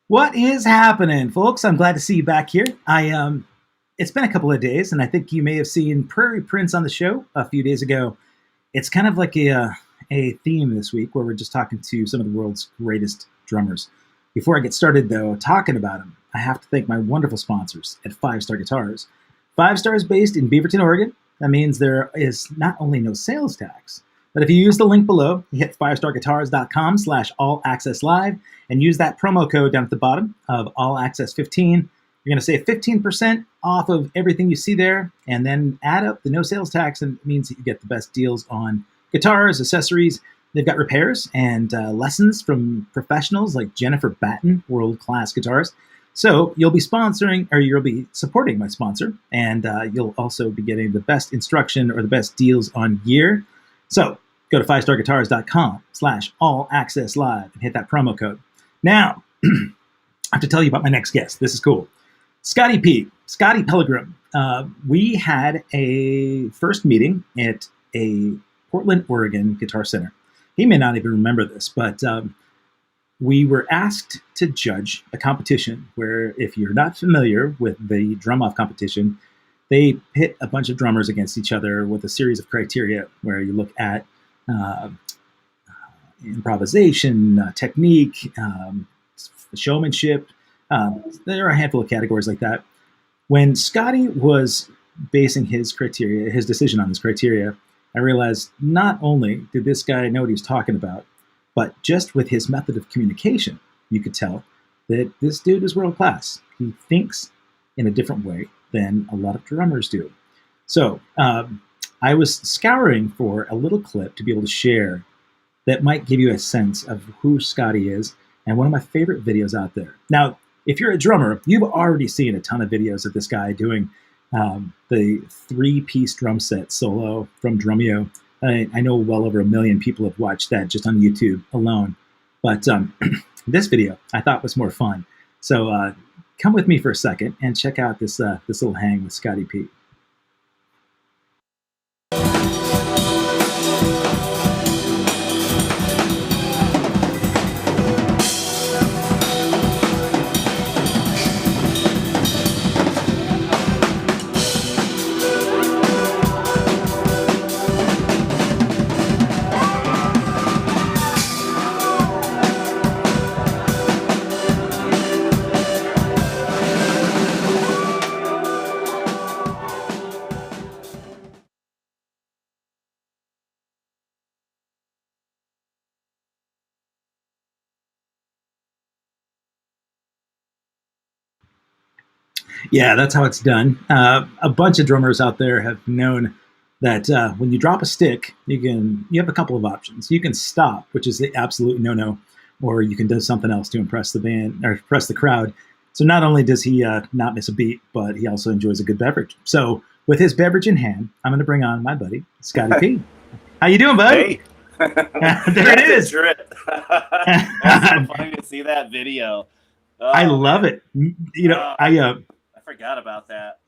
What is happening, folks? I'm glad to see you back here. It's been a couple of days, and I think you may have seen Prairie Prince on the show a few days ago. It's kind of like a theme this week where we're just talking to some of the world's greatest drummers. Before I get started, though, talking about them, I have to thank my wonderful sponsors at 5 Star Guitars. 5 Star is based in Beaverton, Oregon. That means there is not only no sales tax, but if you use the link below, you hit 5starguitars.com/allaccesslive and use that promo code down at the bottom of All Access 15. You're going to save 15% off of everything you see there, and then add up the no sales tax, and it means that you get the best deals on guitars, accessories. They've got repairs and lessons from professionals like Jennifer Batten, world-class guitarist. So you'll be supporting my sponsor, and you'll also be getting the best instruction or the best deals on gear. So go to 5starguitars.com/allaccesslive and hit that promo code. Now, I have to tell you about my next guest. This is cool. Scotty Pellegrom. We had a first meeting at a Portland, Oregon Guitar Center. He may not even remember this, but we were asked to judge a competition where, if you're not familiar with the drum-off competition, they pit a bunch of drummers against each other with a series of criteria where you look at improvisation, technique, showmanship. There are a handful of categories like that. When Scotty was basing his decision on his criteria, I realized not only did this guy know what he was talking about, but just with his method of communication, you could tell that this dude is world class. He thinks in a different way than a lot of drummers do. So I was scouring for a little clip to be able to share that might give you a sense of who Scotty is, and one of my favorite videos out there. Now, if you're a drummer, you've already seen a ton of videos of this guy doing the 3-piece drum set solo from Drumeo. I know well over 1 million people have watched that just on YouTube alone. But this video I thought was more fun. So come with me for a second and check out this little hang with Scotty P. Yeah, that's how it's done. A bunch of drummers out there have known that when you drop a stick, you have a couple of options. You can stop, which is the absolute no-no, or you can do something else to impress the band or impress the crowd. So not only does he not miss a beat, but he also enjoys a good beverage. So with his beverage in hand, I'm going to bring on my buddy, Scotty P. How you doing, bud? Hey. There it is. That's so funny to see that video. I love it. You know, I forgot about that.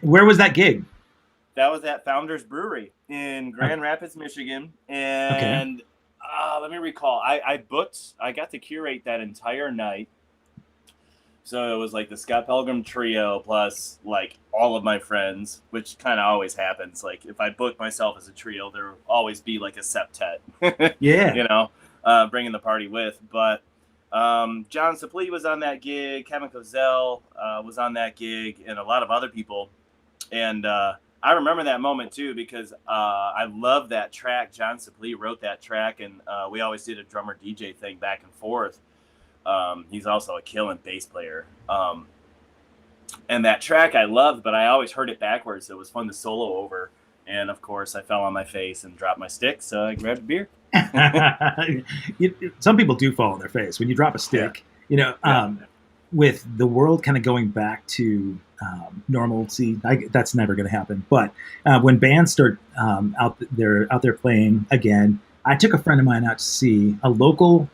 Where was that gig? That was at Founders Brewery in Grand Rapids, Michigan. And let me recall. I got to curate that entire night. So it was like the Scott Pellegrom trio plus like all of my friends, which kind of always happens. Like if I book myself as a trio, there will always be like a septet. Yeah. You know, bringing the party with. But John Suplee was on that gig. Kevin Cozell was on that gig, and a lot of other people. And I remember that moment too because I love that track. John Suplee wrote that track, and we always did a drummer DJ thing back and forth. He's also a killing bass player. And that track I loved, but I always heard it backwards. So it was fun to solo over. And of course, I fell on my face and dropped my stick, so I grabbed a beer. Some people do fall on their face when you drop a stick. Yeah. You know, with the world kind of going back to normalcy, that's never going to happen. But when bands start out there playing again, I took a friend of mine out to see a local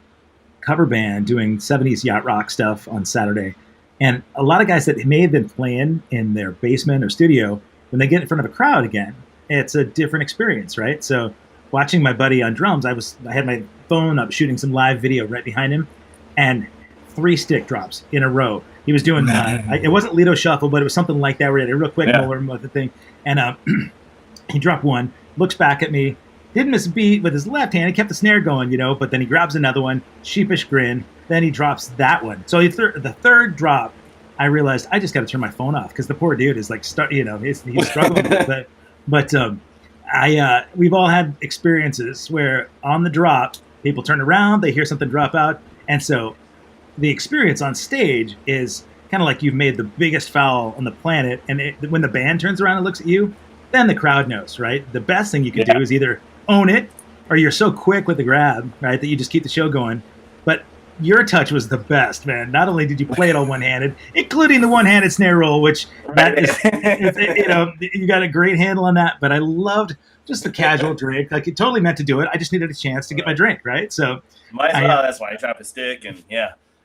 cover band doing 70s yacht rock stuff on Saturday. And a lot of guys that may have been playing in their basement or studio, when they get in front of a crowd again, it's a different experience, right? So watching my buddy on drums, I had my phone up shooting some live video right behind him. And 3 stick drops in a row. He was doing it wasn't Lido Shuffle, but it was something like that. Where he had a real quick molar method thing, and he dropped one, looks back at me, didn't miss a beat with his left hand. He kept the snare going, but then he grabs another one, sheepish grin. Then he drops that one. So the third drop, I realized I just got to turn my phone off because the poor dude is like, he's struggling with it. But we've all had experiences where on the drop, people turn around, they hear something drop out, and so the experience on stage is kind of like you've made the biggest foul on the planet, and when the band turns around and looks at you, then the crowd knows, right? The best thing you can do is either own it, or you're so quick with the grab, right, that you just keep the show going. But your touch was the best, man. Not only did you play it all one-handed, including the one-handed snare roll, which that is, you got a great handle on that. But I loved just the casual drink. Like, it totally meant to do it. I just needed a chance to get my drink, right? So that's why I drop a stick. And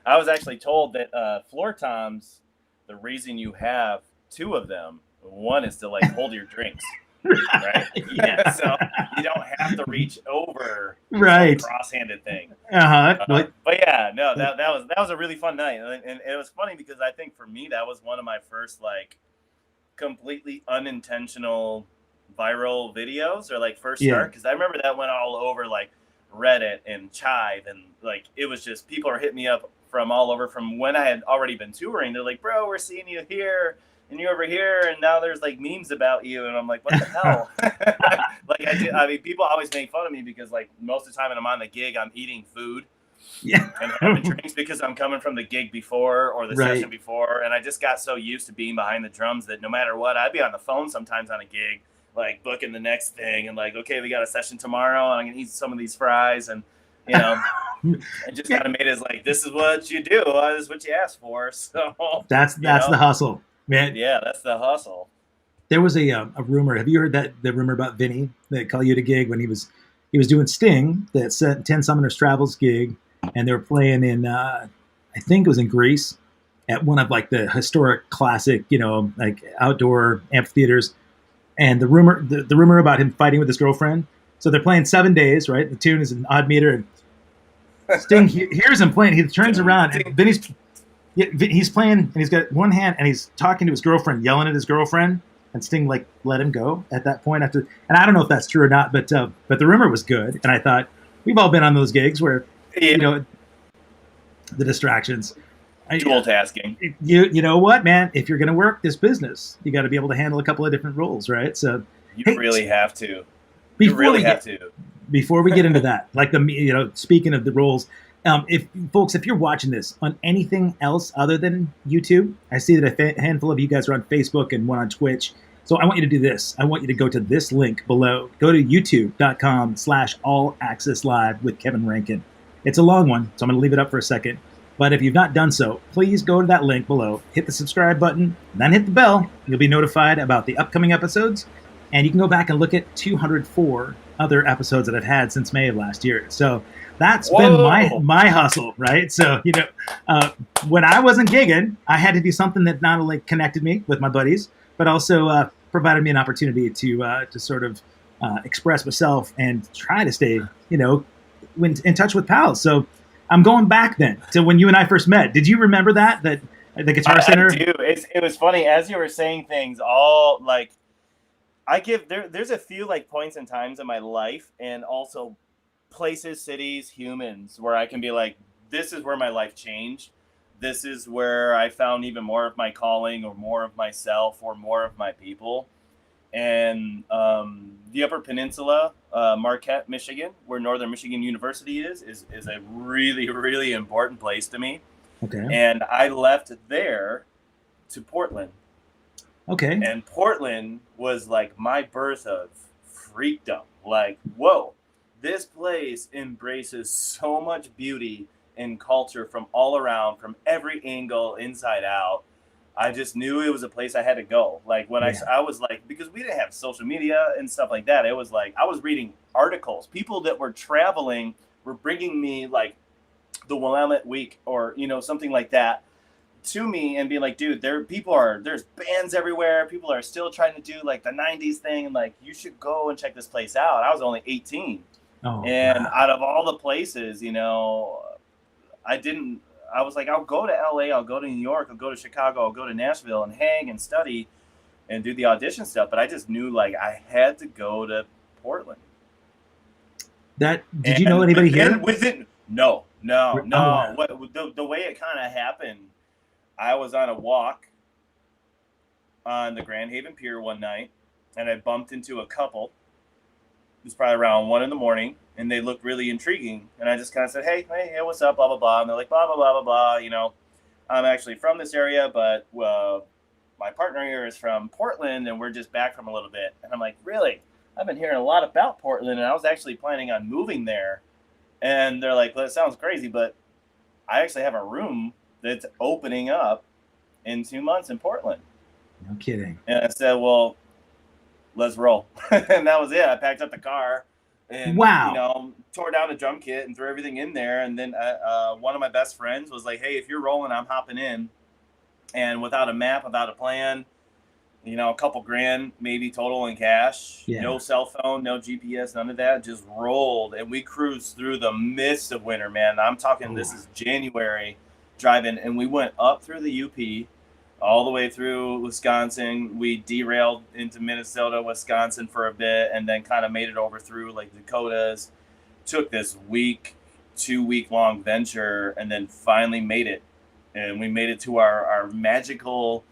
I was actually told that floor toms, the reason you have 2 of them, one is to like hold your drinks. Right. Yeah. So you don't have to reach over cross-handed thing. But that was a really fun night, and it was funny because I think for me that was one of my first like completely unintentional viral videos, or like first start, because I remember that went all over like Reddit and Chive, and like it was just people are hitting me up from all over from when I had already been touring. They're like, bro, we're seeing you here. And you over here, and now there's like memes about you, and I'm like, what the hell? I mean, people always make fun of me because like most of the time when I'm on the gig, I'm eating food, and having drinks because I'm coming from the gig before or the session before, and I just got so used to being behind the drums that no matter what, I'd be on the phone sometimes on a gig, like booking the next thing, and like, okay, we got a session tomorrow, and I'm gonna eat some of these fries, and it just kind of made it like, this is what you do, this is what you asked for. So that's the hustle. Man. Yeah, that's the hustle. There was a rumor. Have you heard the rumor about Vinny that called you at a gig when he was doing Sting, that set 10 Summoners Travels gig, and they were playing in I think it was in Greece at one of like the historic classic, like outdoor amphitheaters, and the rumor about him fighting with his girlfriend. So they're playing 7 days, right? The tune is an odd meter, and Sting hears him playing. He turns around, and Vinny's playing, and he's got one hand, and he's talking to his girlfriend, yelling at his girlfriend, and Sting like let him go at that point after. And I don't know if that's true or not, but the rumor was good, and I thought we've all been on those gigs where the distractions, dual tasking. You know what, man? If you're going to work this business, you got to be able to handle a couple of different roles, right? So you really have to. Before we get into that, like speaking of the roles. If you're watching this on anything else other than YouTube, I see that a handful of you guys are on Facebook and one on Twitch. So I want you to do this. I want you to go to this link below. Go to youtube.com/allaccesslive with Kevin Rankin. It's a long one, so I'm going to leave it up for a second. But if you've not done so, please go to that link below, hit the subscribe button, then hit the bell. You'll be notified about the upcoming episodes. And you can go back and look at 204 other episodes that I've had since May of last year. So that's been my hustle, right? So, when I wasn't gigging, I had to do something that not only connected me with my buddies, but also provided me an opportunity to sort of express myself and try to stay, in touch with pals. So I'm going back then to when you and I first met. Did you remember that the Guitar Center? I do. It was funny as you were saying things. All like there's a few like points and times in my life, and also places, cities, humans, where I can be like, this is where my life changed. This is where I found even more of my calling, or more of myself, or more of my people. And the Upper Peninsula, Marquette, Michigan, where Northern Michigan University is a really, really important place to me. Okay. And I left there to Portland. Okay. And Portland was like my birth of freakdom. Like, whoa, this place embraces so much beauty and culture from all around, from every angle, inside out. I just knew it was a place I had to go. Like when I was like, because we didn't have social media and stuff like that. It was like, I was reading articles. People that were traveling were bringing me like the Willamette Week or, something like that to me and be like, dude, there's bands everywhere. People are still trying to do like the 90s thing. And like, you should go and check this place out. I was only 18. Out of all the places, I I was like, I'll go to LA, I'll go to New York, I'll go to Chicago, I'll go to Nashville and hang and study and do the audition stuff. But I just knew like I had to go to Portland. Did you know anybody here? No. Oh, wow. The way it kind of happened, I was on a walk on the Grand Haven Pier one night, and I bumped into a couple. It was probably around 1 a.m, and they looked really intriguing. And I just kind of said, hey, what's up, blah, blah, blah. And they're like, blah, blah, blah, blah, blah. You know, I'm actually from this area, but my partner here is from Portland, and we're just back from a little bit. And I'm like, really? I've been hearing a lot about Portland, and I was actually planning on moving there. And they're like, well, that sounds crazy, but I actually have a room that's opening up in 2 months in Portland. No kidding. And I said, well, let's roll. And that was it. I packed up the car and, tore down the drum kit and threw everything in there. And then one of my best friends was like, hey, if you're rolling, I'm hopping in. And without a map, without a plan, a couple grand maybe total in cash, no cell phone, no GPS, none of that, just rolled. And we cruised through the midst of winter, man. I'm talking, This is January, driving, and we went up through the UP, all the way through Wisconsin. We derailed into Minnesota, Wisconsin for a bit, and then kind of made it over through like Dakotas. Took this 2-week long venture, and then finally made it. And we made it to our magical,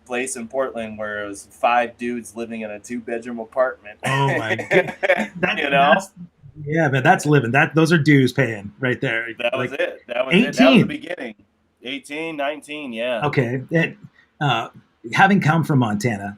place in Portland where it was 5 dudes living in a 2-bedroom apartment. Oh my god! Yeah, man, that's living. Those are dues paying right there. That was it. That was 18. That was the beginning. 18, 19, yeah. Okay. Having come from Montana,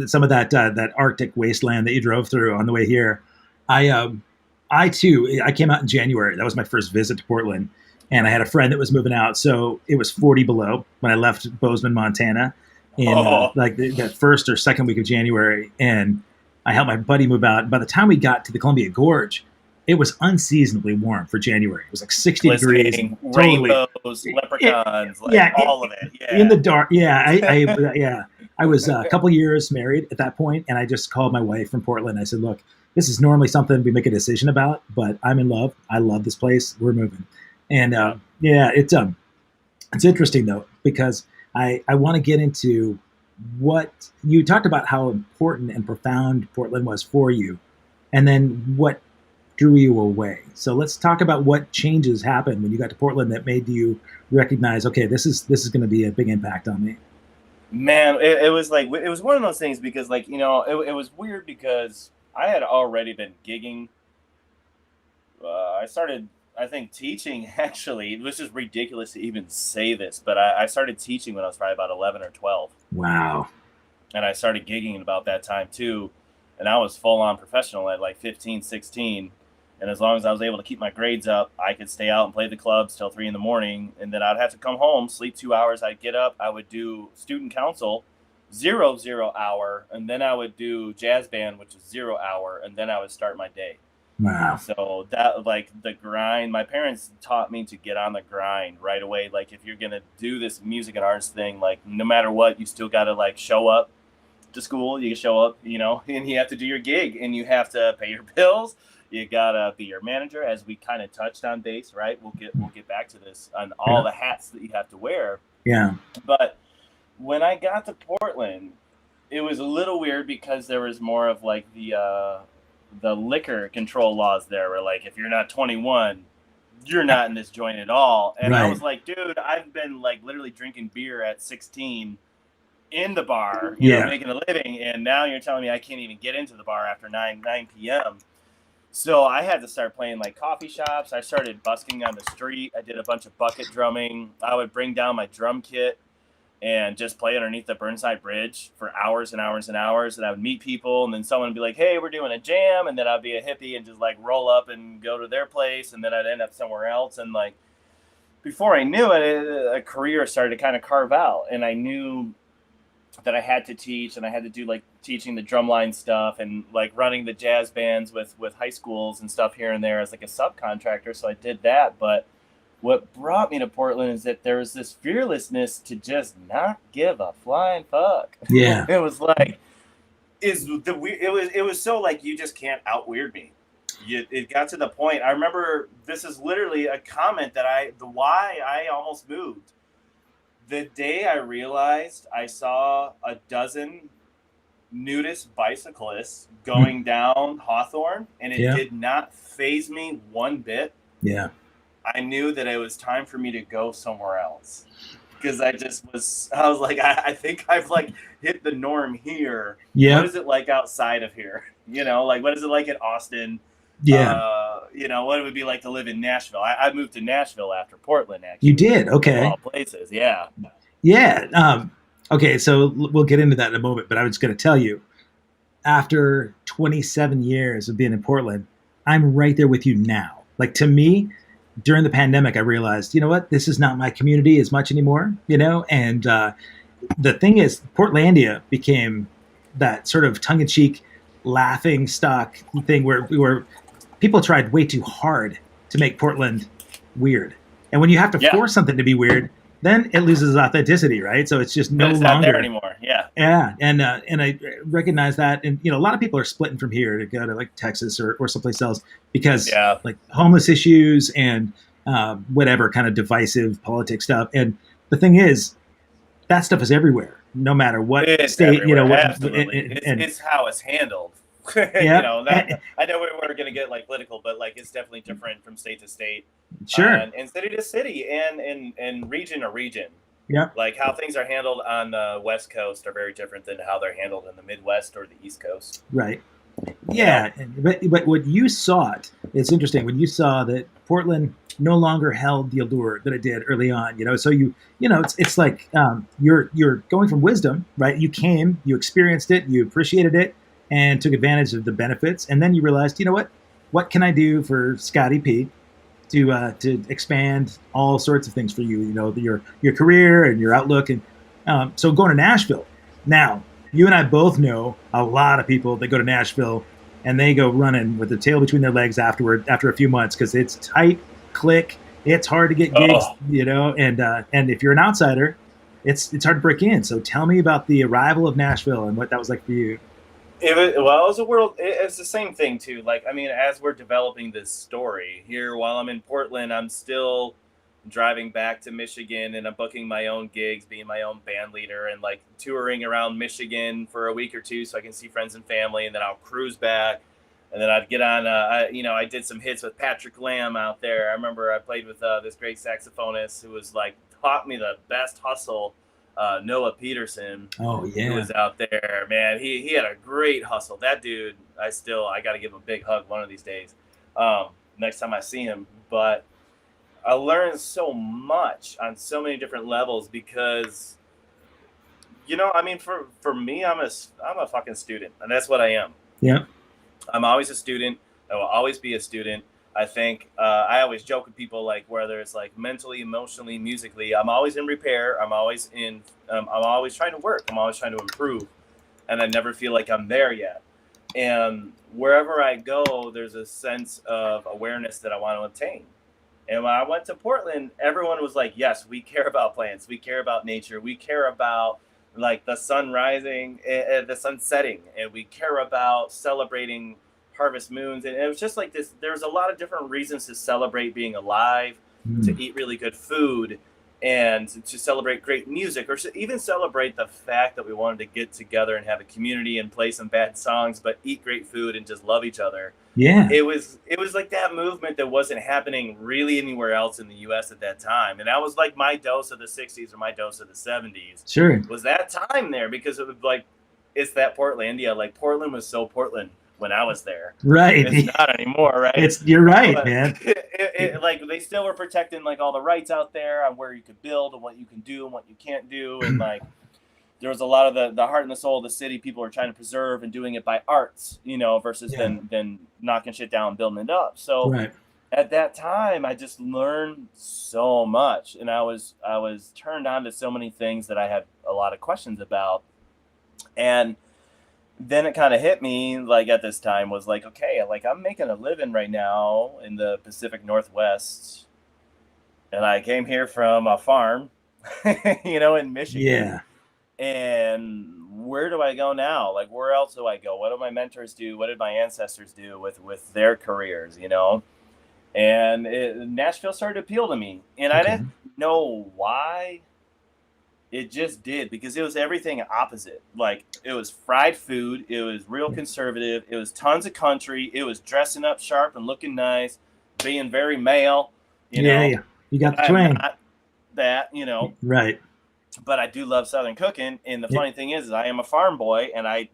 some of that Arctic wasteland that you drove through on the way here, I too came out in January. That was my first visit to Portland, and I had a friend that was moving out. So it was 40 below when I left Bozeman, Montana, in the first or second week of January, and I helped my buddy move out. By the time we got to the Columbia Gorge, it was unseasonably warm for January. It was like 60 degrees. Rainbows, leprechauns, all of it. Yeah. In the dark. Yeah. I was a couple years married at that point, and I just called my wife from Portland. I said, look, this is normally something we make a decision about, but I'm in love. I love this place. We're moving. And it's interesting though, because I want to get into what you talked about, how important and profound Portland was for you, and then what drew you away. So let's talk about what changes happened when you got to Portland that made you recognize, okay, this is going to be a big impact on me. Man, it was one of those things because it was weird because I had already been gigging. I started, I think, teaching, actually. It was just ridiculous to even say this, but I started teaching when I was probably about 11 or 12. Wow. And I started gigging about that time too. And I was full on professional at like 15, 16. And as long as I was able to keep my grades up, I could stay out and play the clubs till 3 a.m. And then I'd have to come home, sleep 2 hours. I'd get up. I would do student council, 0 hour. And then I would do jazz band, which is 0 hour. And then I would start my day. Wow. So that, the grind, my parents taught me to get on the grind right away. Like, if you're going to do this music and arts thing, no matter what, you still got to show up to school. You can show up, and you have to do your gig, and you have to pay your bills. You gotta be your manager, as we kind of touched on bass, right? We'll get back to this on all the hats that you have to wear. Yeah. But when I got to Portland, it was a little weird because there was more of the liquor control laws there, where if you're not 21, you're not in this joint at all. And I was like, dude, I've been literally drinking beer at 16 in the bar, making a living, and now you're telling me I can't even get into the bar after 9 p.m. So I had to start playing coffee shops. I started busking on the street. I did a bunch of bucket drumming. I would bring down my drum kit and just play underneath the Burnside Bridge for hours and hours and hours. And I would meet people, and then someone would be like, hey, we're doing a jam. And then I'd be a hippie and just roll up and go to their place. And then I'd end up somewhere else. And before I knew it, a career started to kind of carve out. And I knew that I had to teach, and I had to do teaching the drumline stuff and running the jazz bands with high schools and stuff here and there as a subcontractor. So I did that. But what brought me to Portland is that there was this fearlessness to just not give a flying fuck. Yeah. It was it was so you just can't out weird me. it got to the point. I remember this is literally a comment that why I almost moved. The day I realized I saw a dozen nudist bicyclists Mm. going down Hawthorne, and it Yeah. did not faze me one bit. Yeah. I knew that it was time for me to go somewhere else. Because I was like, I think I've like hit the norm here. What Yeah. is it like outside of here? Like what is it like in Austin? Yeah. What it would be like to live in Nashville. I moved to Nashville after Portland, You actually, did. of Okay. all places. Yeah. Yeah. Okay. So we'll get into that in a moment, but I was just going to tell you, after 27 years of being in Portland, I'm right there with you now. Like, to me, during the pandemic, I realized, you know what, this is not my community as much anymore, and the thing is, Portlandia became that sort of tongue-in-cheek, laughing stock thing where people tried way too hard to make Portland weird. And when you have to Yeah. force something to be weird, then it loses authenticity, right? So it's just no It's not there longer. anymore. Yeah. Yeah, and I recognize that, and a lot of people are splitting from here to go to like Texas or someplace else because Yeah. like homeless issues and whatever kind of divisive politics stuff. And the thing is, that stuff is everywhere, no matter what It's state, everywhere. what, Absolutely. and It's how it's handled. yeah, I know we're going to get like political, but like it's definitely different from state to state, sure, and city to city, and region to region. yeah, Like how things are handled on the West Coast are very different than how they're handled in the Midwest or the East Coast. right. You know? Yeah, but what you saw, it's interesting when you saw that Portland no longer held the allure that it did early on. So it's like you're going from wisdom, right? You came, you experienced it, you appreciated it, and took advantage of the benefits, and then you realized, what can I do for Scotty P to expand all sorts of things for you? Your career and your outlook, and so going to Nashville now. You and I both know a lot of people that go to Nashville and they go running with their tail between their legs afterward after a few months because it's tight, click. It's hard to get gigs, Oh, and if you're an outsider, it's hard to break in. So tell me about the arrival of Nashville and what that was like for you. it was a world. It's the same thing too. Like I mean, as we're developing this story here, while I'm in Portland, I'm still driving back to Michigan and I'm booking my own gigs, being my own band leader, and like touring around Michigan for a week or two so I can see friends and family, and then I'll cruise back. And then I'd get on, I did some hits with Patrick Lamb out there. I remember I played with this great saxophonist who was like taught me the best hustle, Noah Peterson, Oh who yeah, was out there. Man, he had a great hustle. That dude, I got to give him a big hug one of these days, next time I see him. But I learned so much on so many different levels because, I mean, for me, I'm a fucking student, and that's what I am. yeah, I'm always a student. I will always be a student. I think I always joke with people like whether it's like mentally, emotionally, musically. I'm always in repair. I'm always trying to work. I'm always trying to improve, and I never feel like I'm there yet. And wherever I go, there's a sense of awareness that I want to obtain. And when I went to Portland, everyone was like, "Yes, we care about plants. We care about nature. We care about like the sun rising, the sun setting, and we care about celebrating harvest moons." And it was just like this. There's a lot of different reasons to celebrate being alive, mm, to eat really good food, and to celebrate great music, or to even celebrate the fact that we wanted to get together and have a community and play some bad songs, but eat great food and just love each other. yeah, It was like that movement that wasn't happening really anywhere else in the US at that time. And that was like my dose of the 60s or my dose of the 70s. sure, Was that time there because it was like it's that Portlandia. Like Portland was so Portland when I was there. right. It's not anymore, right? You're right, But man. like they still were protecting like all the rights out there on where you could build and what you can do and what you can't do, and like there was a lot of the heart and the soul of the city people are trying to preserve and doing it by arts, versus Yeah, than knocking shit down and building it up. So right. at that time I just learned so much, and I was turned on to so many things that I had a lot of questions about. And then it kind of hit me like at this time was like, okay, like I'm making a living right now in the Pacific Northwest, and I came here from a farm, in Michigan. Yeah, And where do I go now? Like, where else do I go? What do my mentors do? What did my ancestors do with their careers, you know? And Nashville started to appeal to me. And I Okay. didn't know why. It just did, because it was everything opposite. Like, it was fried food. It was real conservative. It was tons of country. It was dressing up sharp and looking nice, being very male, you know. Yeah. You got the I'm twang. not that, you know. Right. But I do love Southern cooking. And the Yeah. funny thing is I am a farm boy, and I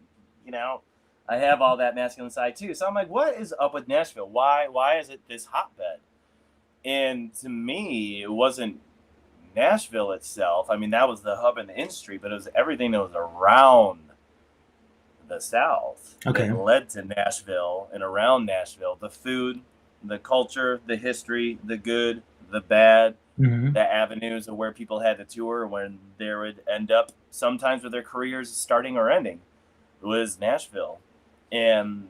have all that masculine side too. So I'm like, what is up with Nashville? Why is it this hotbed? And to me, it wasn't Nashville itself. I mean, that was the hub in the industry, but it was everything that was around the South Okay. that led to Nashville and around Nashville. The food, the culture, the history, the good, the bad, Mm-hmm. the avenues of where people had to tour when they would end up sometimes with their careers starting or ending. It was Nashville. And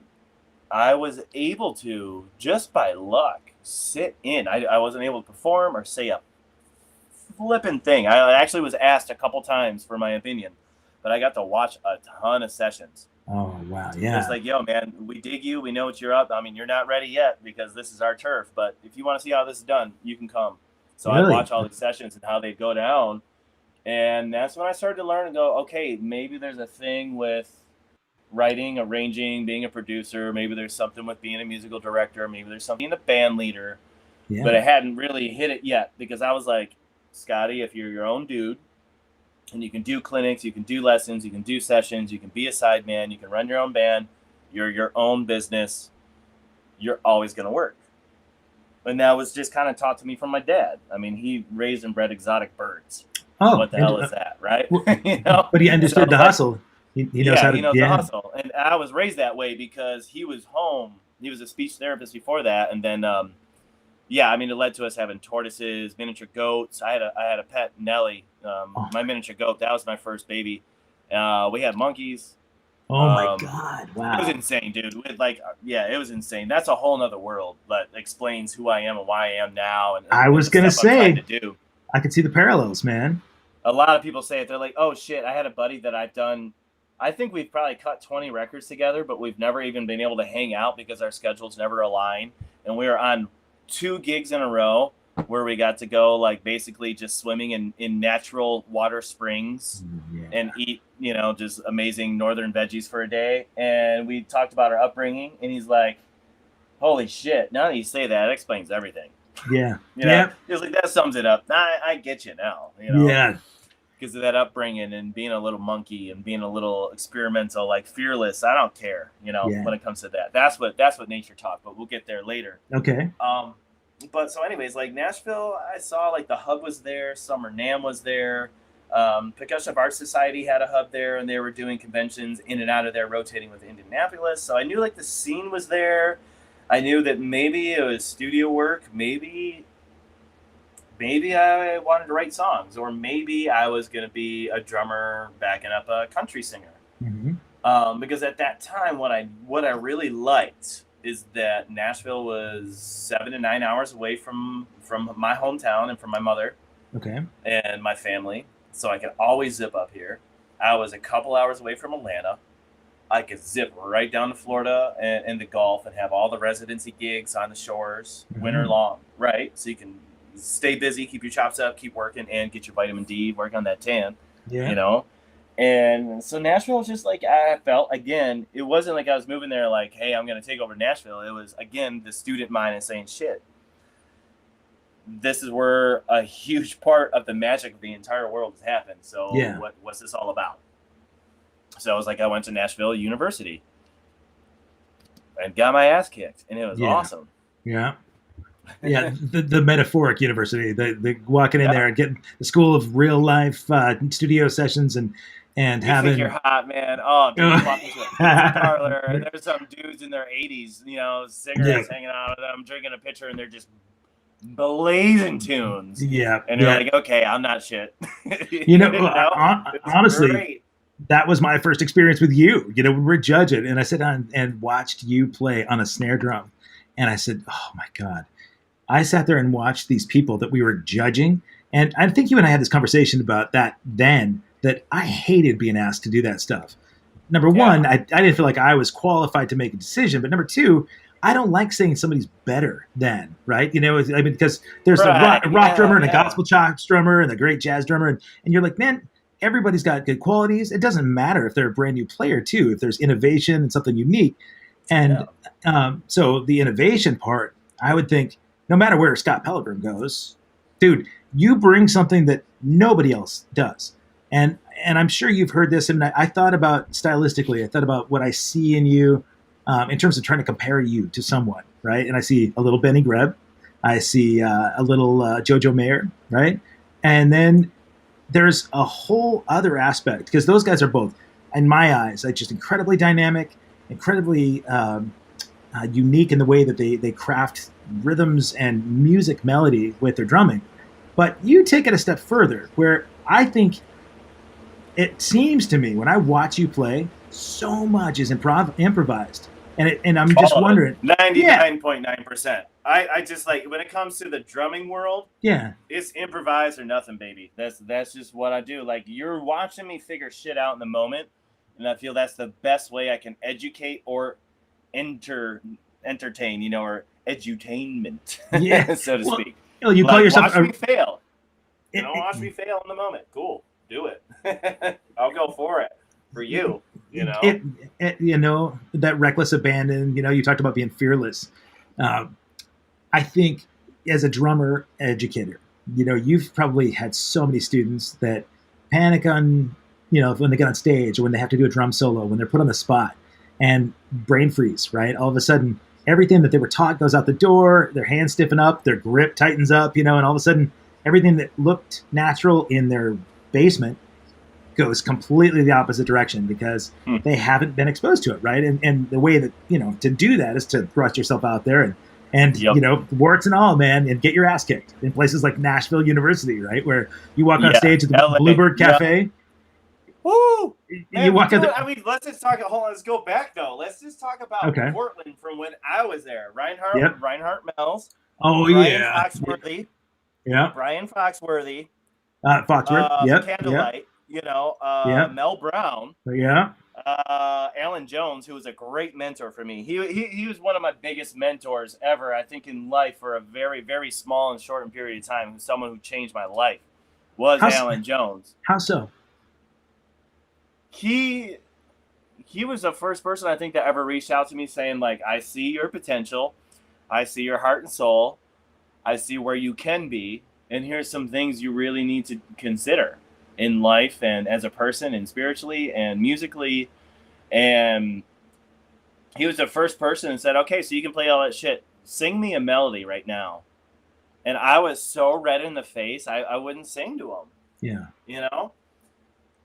I was able to, just by luck, sit in. I wasn't able to perform or say a flipping thing. I actually was asked a couple times for my opinion, but I got to watch a ton of sessions. Oh, wow. Yeah. It's like, yo, man, we dig you. We know what you're up. I mean, you're not ready yet because this is our turf, but if you want to see how this is done, you can come. So Really? I watch all these sessions and how they go down. And that's when I started to learn and go, okay, maybe there's a thing with writing, arranging, being a producer. Maybe there's something with being a musical director. Maybe there's something being a band leader. Yeah. But I hadn't really hit it yet, because I was like, Scotty, if you're your own dude and you can do clinics, you can do lessons, you can do sessions, you can be a sideman, you can run your own band, you're your own business, you're always going to work. And that was just kind of taught to me from my dad. I mean, he raised and bred exotic birds. Oh, what the hell is that, right? Well, you know? but he understood So, the like, hustle. He knows how to. he knows the hustle. And I was raised that way because he was home. He was a speech therapist before that, and then I mean, it led to us having tortoises, miniature goats. I had a pet, Nelly, my miniature goat. That was my first baby. We had monkeys. Oh my God! Wow. It was insane, dude. It was insane. That's a whole nother world that explains who I am and why I am now. And I was going to say, do. I could see the parallels, man. A lot of people say it. They're like, oh shit, I had a buddy that I think we've probably cut 20 records together, but we've never even been able to hang out because our schedules never align. And we were on 2 gigs in a row where we got to go, like, basically just swimming in natural water springs and eat, just amazing northern veggies for a day. And we talked about our upbringing, and he's like, holy shit, now that you say that, it explains everything. Yeah. He was like, that sums it up. I get you now. Yeah. Because of that upbringing and being a little monkey and being a little experimental, like fearless. I don't care, when it comes to that. That's what nature taught, but we'll get there later. Okay. But so anyways, like Nashville, I saw like the hub was there, Summer NAMM was there. Percussion Art Society had a hub there, and they were doing conventions in and out of there, rotating with Indianapolis. So I knew like the scene was there. I knew that maybe it was studio work, maybe I wanted to write songs, or maybe I was going to be a drummer backing up a country singer. Mm-hmm. Because at that time, what I really liked is that Nashville was 7 to 9 hours away from my hometown and from my mother and my family. So I could always zip up here. I was a couple hours away from Atlanta. I could zip right down to Florida and the Gulf and have all the residency gigs on the shores, winter long, right? So you can stay busy, keep your chops up, keep working, and get your vitamin D, work on that tan, And so Nashville was just like, I felt, again, it wasn't like I was moving there like, hey, I'm going to take over Nashville. It was, again, the student mind and saying, shit, this is where a huge part of the magic of the entire world has happened. So what's this all about? So I was like, I went to Nashville University and got my ass kicked, and it was awesome. Yeah. Yeah, the metaphoric university, the walking in there and getting the school of real life studio sessions and having. Think you're hot, man. Oh, dude, walk into a pizza parlor, and there's some dudes in their 80s, cigarettes hanging out of them, drinking a pitcher, and they're just blazing tunes. Yeah, and they're like, okay, I'm not shit. Honestly. Great. That was my first experience with you. We were judging, and I sat down and watched you play on a snare drum, and I said, "Oh my God!" I sat there and watched these people that we were judging, and I think you and I had this conversation about that then. that I hated being asked to do that stuff. Number Yeah. one, I didn't feel like I was qualified to make a decision. But number two, I don't like saying somebody's better than, right? I mean, because there's a Right. rock drummer and a Yeah. gospel chops drummer and a great jazz drummer. And you're like, man, everybody's got good qualities. It doesn't matter if they're a brand new player, too, if there's innovation and something unique. And Yeah. so the innovation part, I would think, no matter where Scott Pellegrom goes, dude, you bring something that nobody else does. And I'm sure you've heard this. And I thought about stylistically, I thought about what I see in you in terms of trying to compare you to someone, right? And I see a little Benny Greb, I see a little Jojo Mayer, right? And then there's a whole other aspect because those guys are both, in my eyes, like just incredibly dynamic, incredibly unique in the way that they craft rhythms and music melody with their drumming. But you take it a step further, where I think it seems to me when I watch you play, so much is improvised, and I'm just wondering, yeah, 99.9%. I just like when it comes to the drumming world, yeah, it's improvised or nothing, baby. That's just what I do. Like you're watching me figure shit out in the moment, and I feel that's the best way I can educate or entertain, or edutainment, yeah. so to Well, speak. you call Like yourself watch me fail. it, Watch me fail in the moment. Cool, do it. I'll go for it for you. that reckless abandon. You talked about being fearless. I think as a drummer educator, you've probably had so many students that panic on, when they get on stage or when they have to do a drum solo, when they're put on the spot and brain freeze, right? All of a sudden, everything that they were taught goes out the door, their hands stiffen up, their grip tightens up, and all of a sudden, everything that looked natural in their basement goes completely the opposite direction because they haven't been exposed to it, right? And the way that, to do that is to thrust yourself out there and Yep. warts and all, man, and get your ass kicked in places like Nashville University, right? Where you walk on stage at the LA. Bluebird Cafe. Woo! Man, You walk I mean, let's just talk. Hold on, let's go back though. Let's just talk about Okay. Portland from when I was there. Yep. Reinhardt Mills. Oh, Brian yeah. Foxworthy. Yeah. Brian Foxworthy. Foxworth. Yep. Candlelight. Yep. Mel Brown. Yeah. Alan Jones, who was a great mentor for me. He was one of my biggest mentors ever, I think, in life for a very, very small and shortened period of time. Someone who changed my life was Alan Jones. How so? He was the first person I think that ever reached out to me saying, like, I see your potential. I see your heart and soul. I see where you can be. And here's some things you really need to consider in life and as a person and spiritually and musically. And he was the first person and said, okay, so you can play all that shit. Sing me a melody right now. And I was so red in the face, I wouldn't sing to him. Yeah.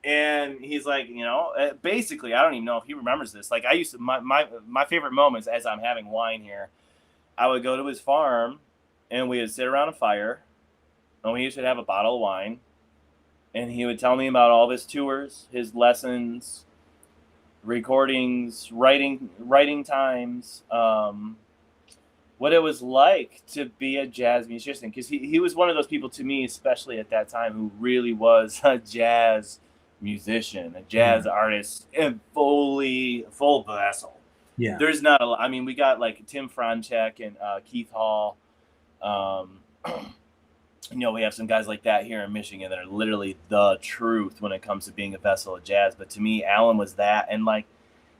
And he's like, basically, I don't even know if he remembers this. Like I used to, my favorite moments as I'm having wine here, I would go to his farm and we would sit around a fire and we used to have a bottle of wine and he would tell me about all of his tours, his lessons, recordings, writing times, what it was like to be a jazz musician. Because he was one of those people to me, especially at that time, who really was a jazz musician, a jazz artist, and full vessel. Yeah. There's not a lot. I mean, we got like Tim Franchek and Keith Hall. We have some guys like that here in Michigan that are literally the truth when it comes to being a vessel of jazz. But to me, Alan was that. And like,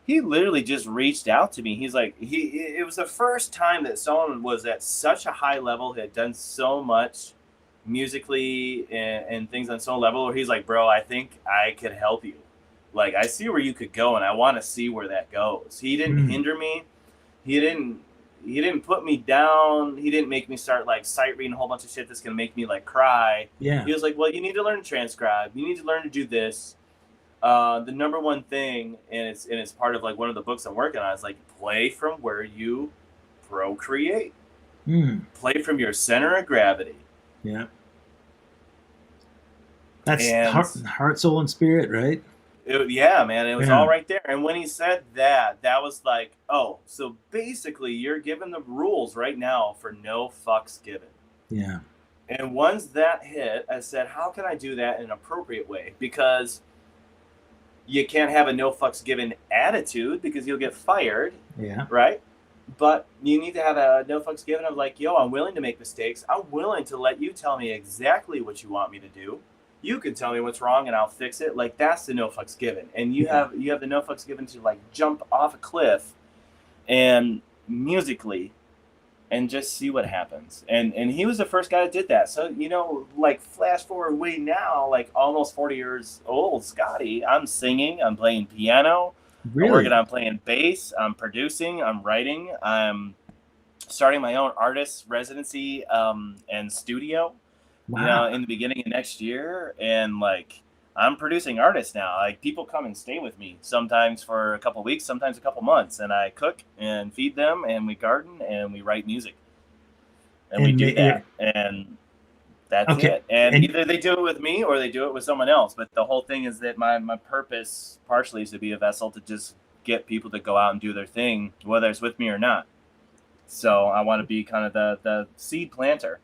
he literally just reached out to me. He's like, it was the first time that someone was at such a high level, had done so much musically and things on some level, where he's like, bro, I think I could help you. Like, I see where you could go, and I want to see where that goes. He didn't hinder me. He didn't put me down. He didn't make me start like sight reading a whole bunch of shit that's gonna make me like cry. Yeah. He was like, well, you need to learn to transcribe. You need to learn to do this. The number one thing, and it's part of like one of the books I'm working on, is like play from where you procreate. Play from your center of gravity. Yeah. That's heart, soul, and spirit, right? Yeah, man, it was all right there. And when he said that was like, oh, so basically you're given the rules right now for no fucks given. Yeah. And once that hit, I said, how can I do that in an appropriate way? Because you can't have a no fucks given attitude because you'll get fired. Yeah. Right? But you need to have a no fucks given of like, yo, I'm willing to make mistakes. I'm willing to let you tell me exactly what you want me to do. You can tell me what's wrong and I'll fix it. Like, that's the no fucks given. And you have the no fucks given to like jump off a cliff and musically and just see what happens. And he was the first guy that did that. So, you know, like flash forward way now, like almost 40 years old, Scotty, I'm singing, I'm playing piano, Really? I'm working on playing bass, I'm producing, I'm writing, I'm starting my own artist residency and studio, Wow. you know, in the beginning of next year. And like, I'm producing artists now. Like, people come and stay with me sometimes for a couple of weeks, sometimes a couple months, and I cook and feed them, and we garden and we write music, and we do that, and that's it. And either they do it with me or they do it with someone else. But the whole thing is that my purpose partially is to be a vessel to just get people to go out and do their thing, whether it's with me or not. So I want to be kind of the seed planter,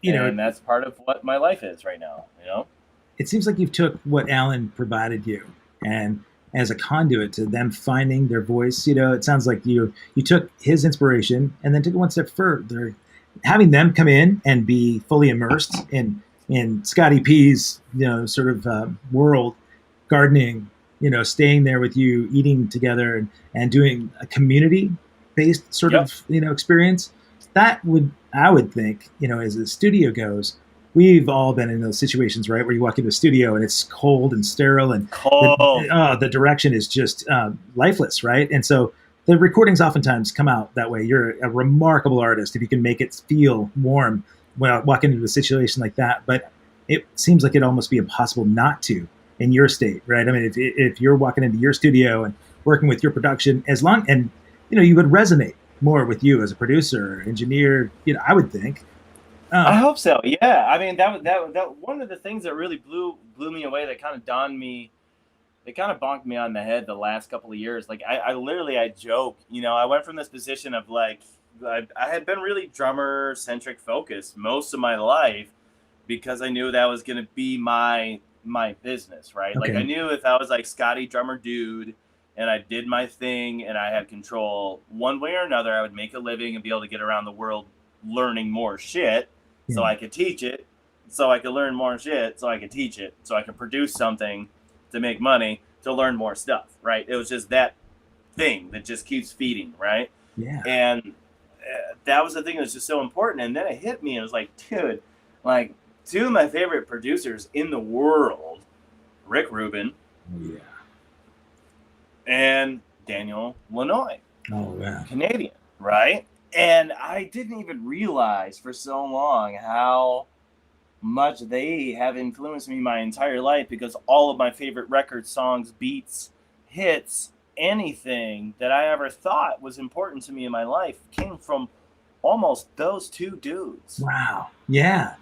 you know, and that's part of what my life is right now, you know. It seems like you've took what Alan provided you and as a conduit to them finding their voice. You know, it sounds like you took his inspiration and then took it one step further, having them come in and be fully immersed in Scotty P's, you know, sort of world, gardening, you know, staying there with you, eating together, and doing a community-based sort of, you know, experience. That would, I would think, you know, as the studio goes, we've all been in those situations, right, where you walk into a studio and it's cold and sterile, and the direction is just lifeless, right? And so the recordings oftentimes come out that way. You're a remarkable artist if you can make it feel warm when walking into a situation like that. But it seems like it'd almost be impossible not to in your state, right? I mean, if you're walking into your studio and working with your production, and you know, you would resonate more with you as a producer, engineer, you know, I would think. I hope so. Yeah. I mean, that one of the things that really blew me away, that kind of dawned me, it kind of bonked me on the head the last couple of years. Like, I joke, you know, I went from this position of like, I had been really drummer centric focused most of my life because I knew that was going to be my business, right? Okay. Like, I knew if I was like Scotty drummer dude and I did my thing and I had control one way or another, I would make a living and be able to get around the world learning more shit. So I could teach it, so I could learn more shit, so I could teach it, so I could produce something to make money, to learn more stuff, right? It was just that thing that just keeps feeding, right? Yeah. And that was the thing that was just so important. And then it hit me, and it was like, dude, like, two of my favorite producers in the world, Rick Rubin and Daniel Lanois, Canadian, right? And I didn't even realize for so long how much they have influenced me my entire life, because all of my favorite records, songs, beats, hits, anything that I ever thought was important to me in my life came from almost those two dudes. Wow. Yeah.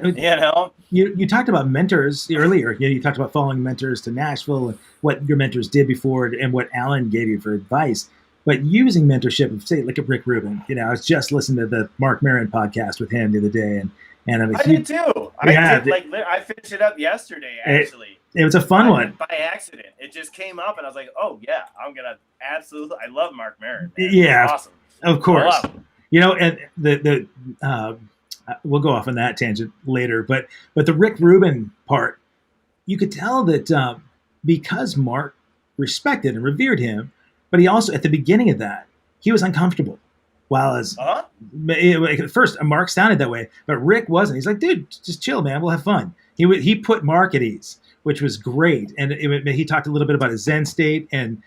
You know, you talked about mentors earlier. You talked about following mentors to Nashville and what your mentors did before and what Alan gave you for advice. But using mentorship, say like a Rick Rubin, you know, I was just listening to the Mark Maron podcast with him the other day, and I did too. I finished it up yesterday. Actually, it was a fun one by accident. It just came up, and I was like, "Oh yeah, I'm gonna absolutely." I love Mark Maron. Man. Yeah, awesome. Of course. You know, and the we'll go off on that tangent later, but the Rick Rubin part, you could tell that because Mark respected and revered him. But he also, at the beginning of that, he was uncomfortable. While at first, Mark sounded that way, but Rick wasn't. He's like, dude, just chill, man. We'll have fun. He put Mark at ease, which was great. And he talked a little bit about his Zen state and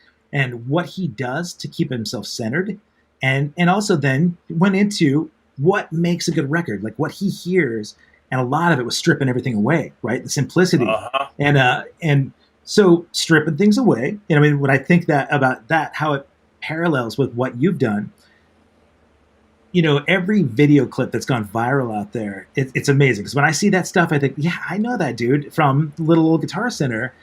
what he does to keep himself centered. And also then went into what makes a good record, like what he hears. And a lot of it was stripping everything away, right? The simplicity. And so stripping things away, and I mean, when I think about that, how it parallels with what you've done, you know, every video clip that's gone viral out there, it's amazing. Because when I see that stuff, I think, yeah, I know that dude from Little Old Guitar Center.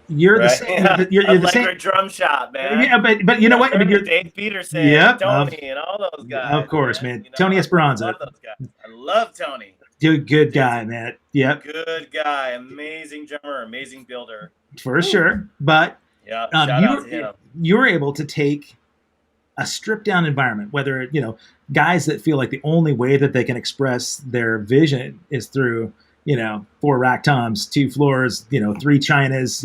You're the same. Yeah. You're the same drum shop, man. Yeah, but you know what? I mean, you're Dave Peterson, Tony, and all those guys. Of course, man. You know, Tony Esperanza. I love those guys. I love Tony. Good guy, man. Yep, Good guy, amazing drummer, amazing builder. for sure. But Yeah, shout out to him. you were able to take a stripped down environment, whether, guys that feel like the only way that they can express their vision is through, 4 rack toms, 2 floors, 3 chinas,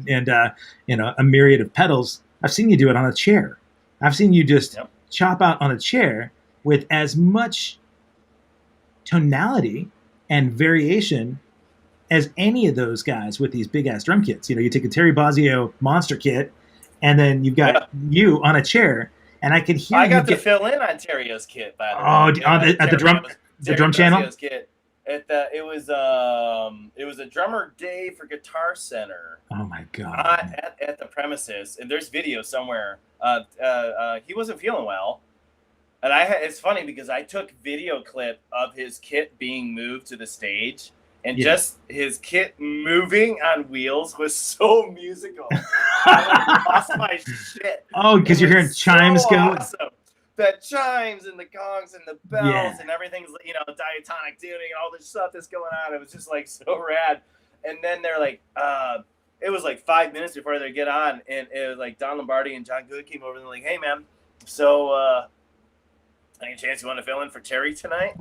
and a myriad of pedals. I've seen you do it on a chair. I've seen you just chop out on a chair with as much tonality and variation as any of those guys with these big ass drum kits. You take a Terry Bozzio monster kit, and then you've got you on a chair. And I could hear. I got to fill in on Terrio's kit, by the way. Oh, at the drum channel. Kit. It was a drummer day for Guitar Center. Oh my god! At the premises, and there's video somewhere. He wasn't feeling well, and it's funny because I took video clip of his kit being moved to the stage. And just his kit moving on wheels was so musical. I lost my shit. Oh, because you're hearing chimes go. Awesome. The chimes and the gongs and the bells and everything's, diatonic tuning and all this stuff that's going on. It was just like so rad. And then they're like, it was like 5 minutes before they get on, and it was like Don Lombardi and John Good came over and they're like, "Hey man, so any chance you want to fill in for Terry tonight?"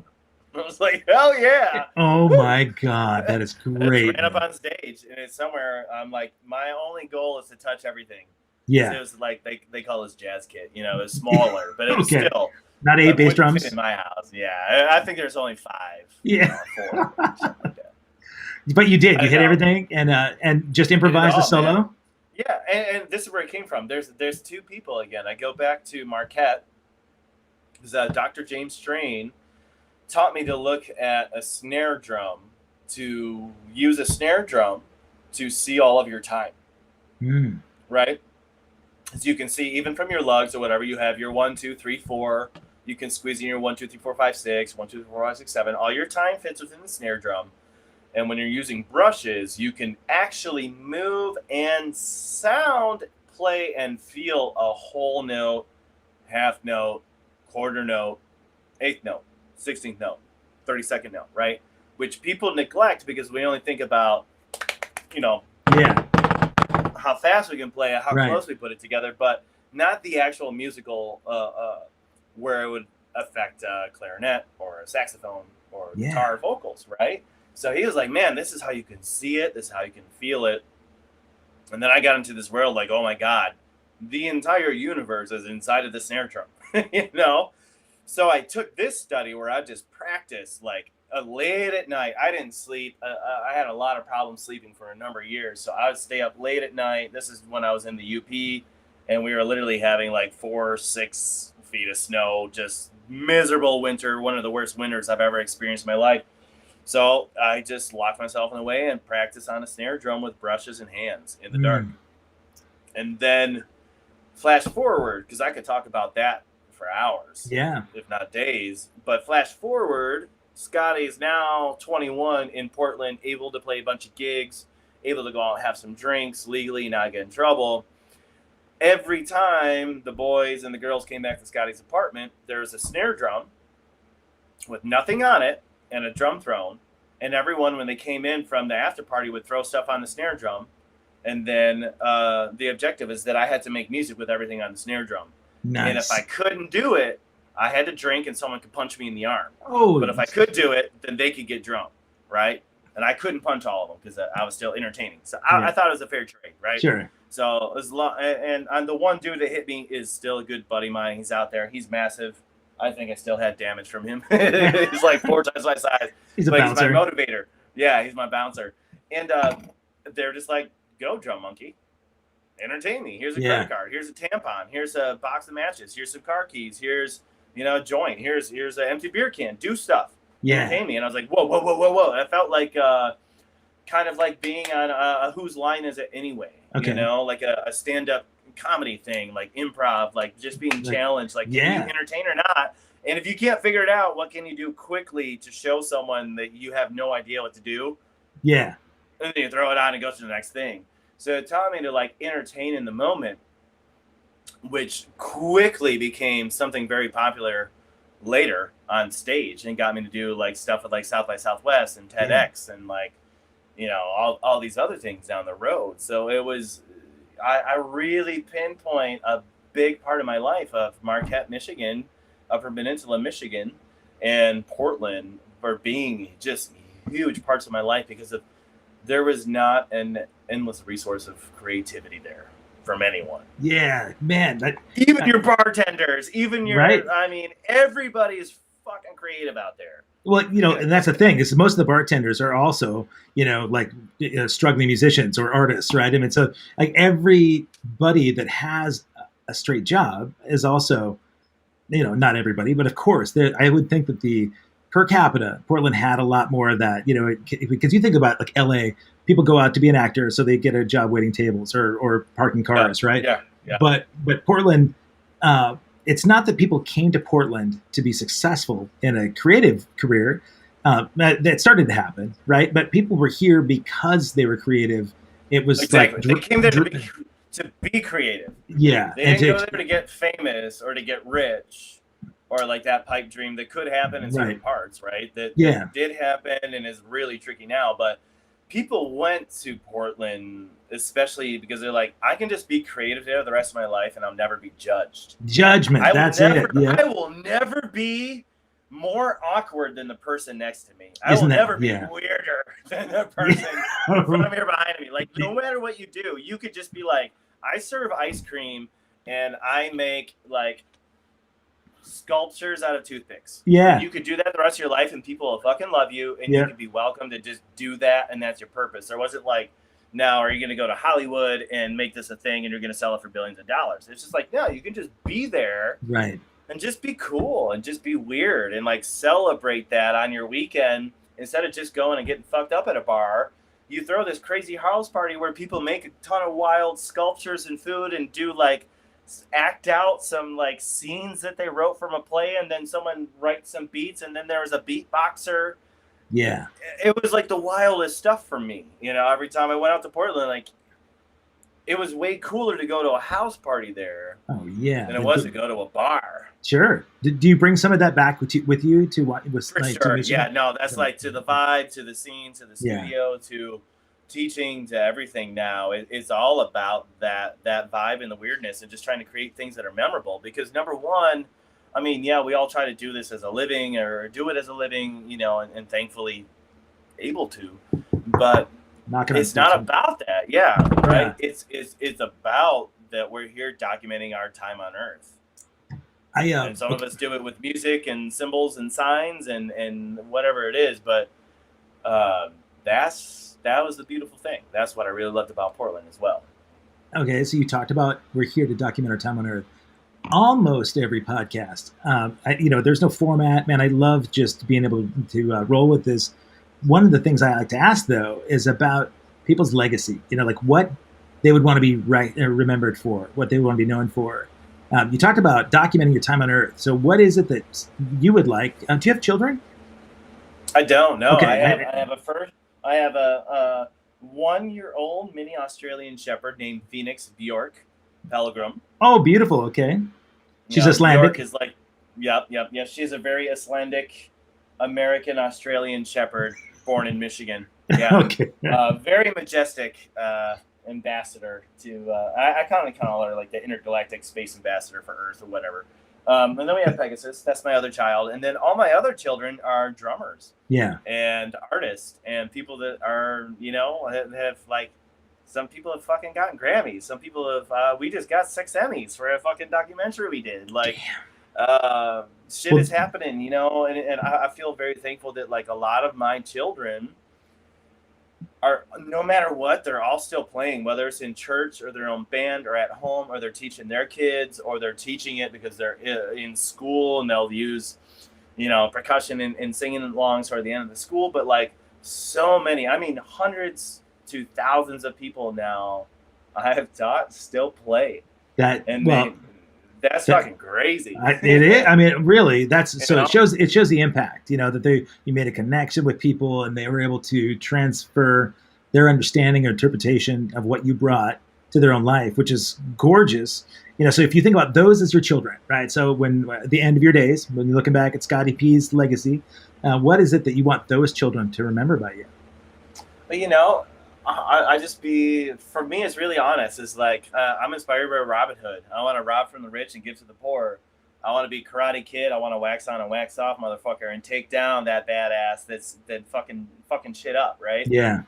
I was like, hell yeah. Oh my god, that is great. I ran up on stage, and it's somewhere. I'm like, my only goal is to touch everything. Yeah. It was like they call this jazz kit. It was smaller, but it was still not 8 bass drums in my house. Yeah, I think there's only 5. 4, something like that. But you did. You hit everything and just improvised a solo. Man. Yeah, and this is where it came from. There's 2 people again. I go back to Marquette. Because Dr. James Strain taught me to look at a snare drum, to use a snare drum to see all of your time. Right? As you can see, even from your lugs or whatever, you have your 1, 2, 3, 4. You can squeeze in your 1, 2, 3, 4, 5, 6, 1, 2, 3, 4, 5, 6, 7. All your time fits within the snare drum. And when you're using brushes, you can actually move and sound, play, and feel a whole note, half note, quarter note, eighth note, 16th note, 32nd note, right? Which people neglect because we only think about, how fast we can play it, how close we put it together, but not the actual musical where it would affect clarinet or saxophone or guitar vocals, right? So he was like, man, this is how you can see it. This is how you can feel it. And then I got into this world like, oh my God, the entire universe is inside of the snare drum, So I took this study where I just practiced like late at night. I didn't sleep. I had a lot of problems sleeping for a number of years. So I would stay up late at night. This is when I was in the UP, and we were literally having like 4 or 6 feet of snow, just miserable winter, one of the worst winters I've ever experienced in my life. So I just locked myself in the way and practiced on a snare drum with brushes and hands in the dark. And then flash forward, because I could talk about that for hours, if not days. But flash forward, Scotty is now 21 in Portland, able to play a bunch of gigs, able to go out and have some drinks legally, not get in trouble. Every time the boys and the girls came back to Scotty's apartment, there was a snare drum with nothing on it and a drum throne. And everyone, when they came in from the after party, would throw stuff on the snare drum. And then the objective is that I had to make music with everything on the snare drum. Nice. And if I couldn't do it, I had to drink and someone could punch me in the arm. Oh, but if I could do it, then they could get drunk, right? And I couldn't punch all of them because I was still entertaining. So I thought it was a fair trade, right? Sure. So it was and the one dude that hit me is still a good buddy of mine. He's out there. He's massive. I think I still had damage from him. He's like 4 times my size. He's a bouncer. He's my motivator. Yeah, he's my bouncer. And they're just like, go, drum monkey. Entertain me. Here's a credit card. Here's a tampon. Here's a box of matches. Here's some car keys. Here's a joint. Here's an empty beer can. Do stuff. Entertain me. And I was like, whoa. And I felt like kind of like being on a Whose Line Is It Anyway? Okay. Like a stand-up comedy thing, like improv, like just being challenged, like can you entertain or not? And if you can't figure it out, what can you do quickly to show someone that you have no idea what to do? Yeah. And then you throw it on and go to the next thing. So it taught me to like entertain in the moment, which quickly became something very popular later on stage, and got me to do like stuff with like South by Southwest and TedX and like, you know, all these other things down the road. So it was, I really pinpoint a big part of my life of Marquette, Michigan, Upper Peninsula, Michigan, and Portland for being just huge parts of my life because of there was not an endless resource of creativity there from anyone. Yeah, man. Even your bartenders, even your, right. I mean, everybody is fucking creative out there. Well, you know, and that's the thing is most of the bartenders are also, you know, like struggling musicians or artists, right? I mean, so like everybody that has a straight job is also, you know, not everybody, but of course, I would think that the per capita, Portland had a lot more of that, you know, because you think about like LA, people go out to be an actor, so they get a job waiting tables or parking cars, right? Yeah. But Portland, it's not that people came to Portland to be successful in a creative career. That started to happen, right? But people were here because they were creative. It was exactly. Like they came there to be creative. Yeah, they didn't go there to get famous or to get rich, or like that pipe dream that could happen in certain parts, right? That did happen and is really tricky now. But people went to Portland, especially because they're like, I can just be creative there the rest of my life and I'll never be judged. Judgment, that's it. Yeah. I will never be more awkward than the person next to me. I will never be weirder than the person in front of me or behind me. Like, no matter what you do, you could just be like, I serve ice cream and I make like sculptures out of toothpicks. Yeah. You could do that the rest of your life and people will fucking love you and you could be welcome to just do that and that's your purpose. There wasn't like, now are you going to go to Hollywood and make this a thing and you're going to sell it for billions of dollars? It's just like, no, you can just be there. Right. And just be cool and just be weird and like celebrate that on your weekend instead of just going and getting fucked up at a bar. You throw this crazy house party where people make a ton of wild sculptures and food and do like act out some like scenes that they wrote from a play and then someone writes some beats and then there was a beatboxer. Yeah. It was like the wildest stuff for me. You know, every time I went out to Portland, like it was way cooler to go to a house party there. Oh yeah. Than it was to go to a bar. Sure. Do you bring some of that back with you to what was for like, sure? Yeah, no, that's like to the vibe, to the scene, to the studio, to teaching, to everything. Now it's all about that vibe and the weirdness and just trying to create things that are memorable. Because number one, I mean, yeah, we all try to do this as a living or do it as a living, you know, and thankfully able to, but it's not about that. Yeah, right. Yeah. It's about that we're here documenting our time on Earth. And some of us do it with music and symbols and signs and whatever it is, but that was the beautiful thing. That's what I really loved about Portland as well. Okay, so you talked about we're here to document our time on Earth. Almost every podcast, there's no format. Man, I love just being able to roll with this. One of the things I like to ask, though, is about people's legacy. You know, like what they would want to be remembered for, what they want to be known for. You talked about documenting your time on Earth. So what is it that you would like? Do you have children? I don't know. Okay. I have a 1-year-old mini Australian Shepherd named Phoenix Bjork Pellegrom. Oh, beautiful. Okay. She's Icelandic. Bjork is like, yep. She's a very Icelandic American Australian Shepherd born in Michigan. Yeah. Okay. Very majestic ambassador to I kind of call her like the intergalactic space ambassador for Earth or whatever. And then we have Pegasus. That's my other child. And then all my other children are drummers. Yeah. And artists and people that are, you know, have like, some people have fucking gotten Grammys. Some people have, we just got 6 Emmys for a fucking documentary we did. Like, shit is happening, you know, and I feel very thankful that like a lot of my children are, no matter what, they're all still playing, whether it's in church or their own band or at home, or they're teaching their kids, or they're teaching it because they're in school and they'll use, you know, percussion and singing along toward the end of the school. But like so many, I mean, hundreds to thousands of people now I have taught still play. That's fucking crazy. It is. I mean, really, it shows the impact, you know, that you made a connection with people and they were able to transfer their understanding or interpretation of what you brought to their own life, which is gorgeous. So if you think about those as your children, right? So when at the end of your days, when you're looking back at Scotty P's legacy, what is it that you want those children to remember about you? But I just for me, it's really honest. It's like I'm inspired by Robin Hood. I want to rob from the rich and give to the poor. I want to be Karate Kid. I want to wax on and wax off, motherfucker, and take down that badass that fucking shit up, right? Yeah.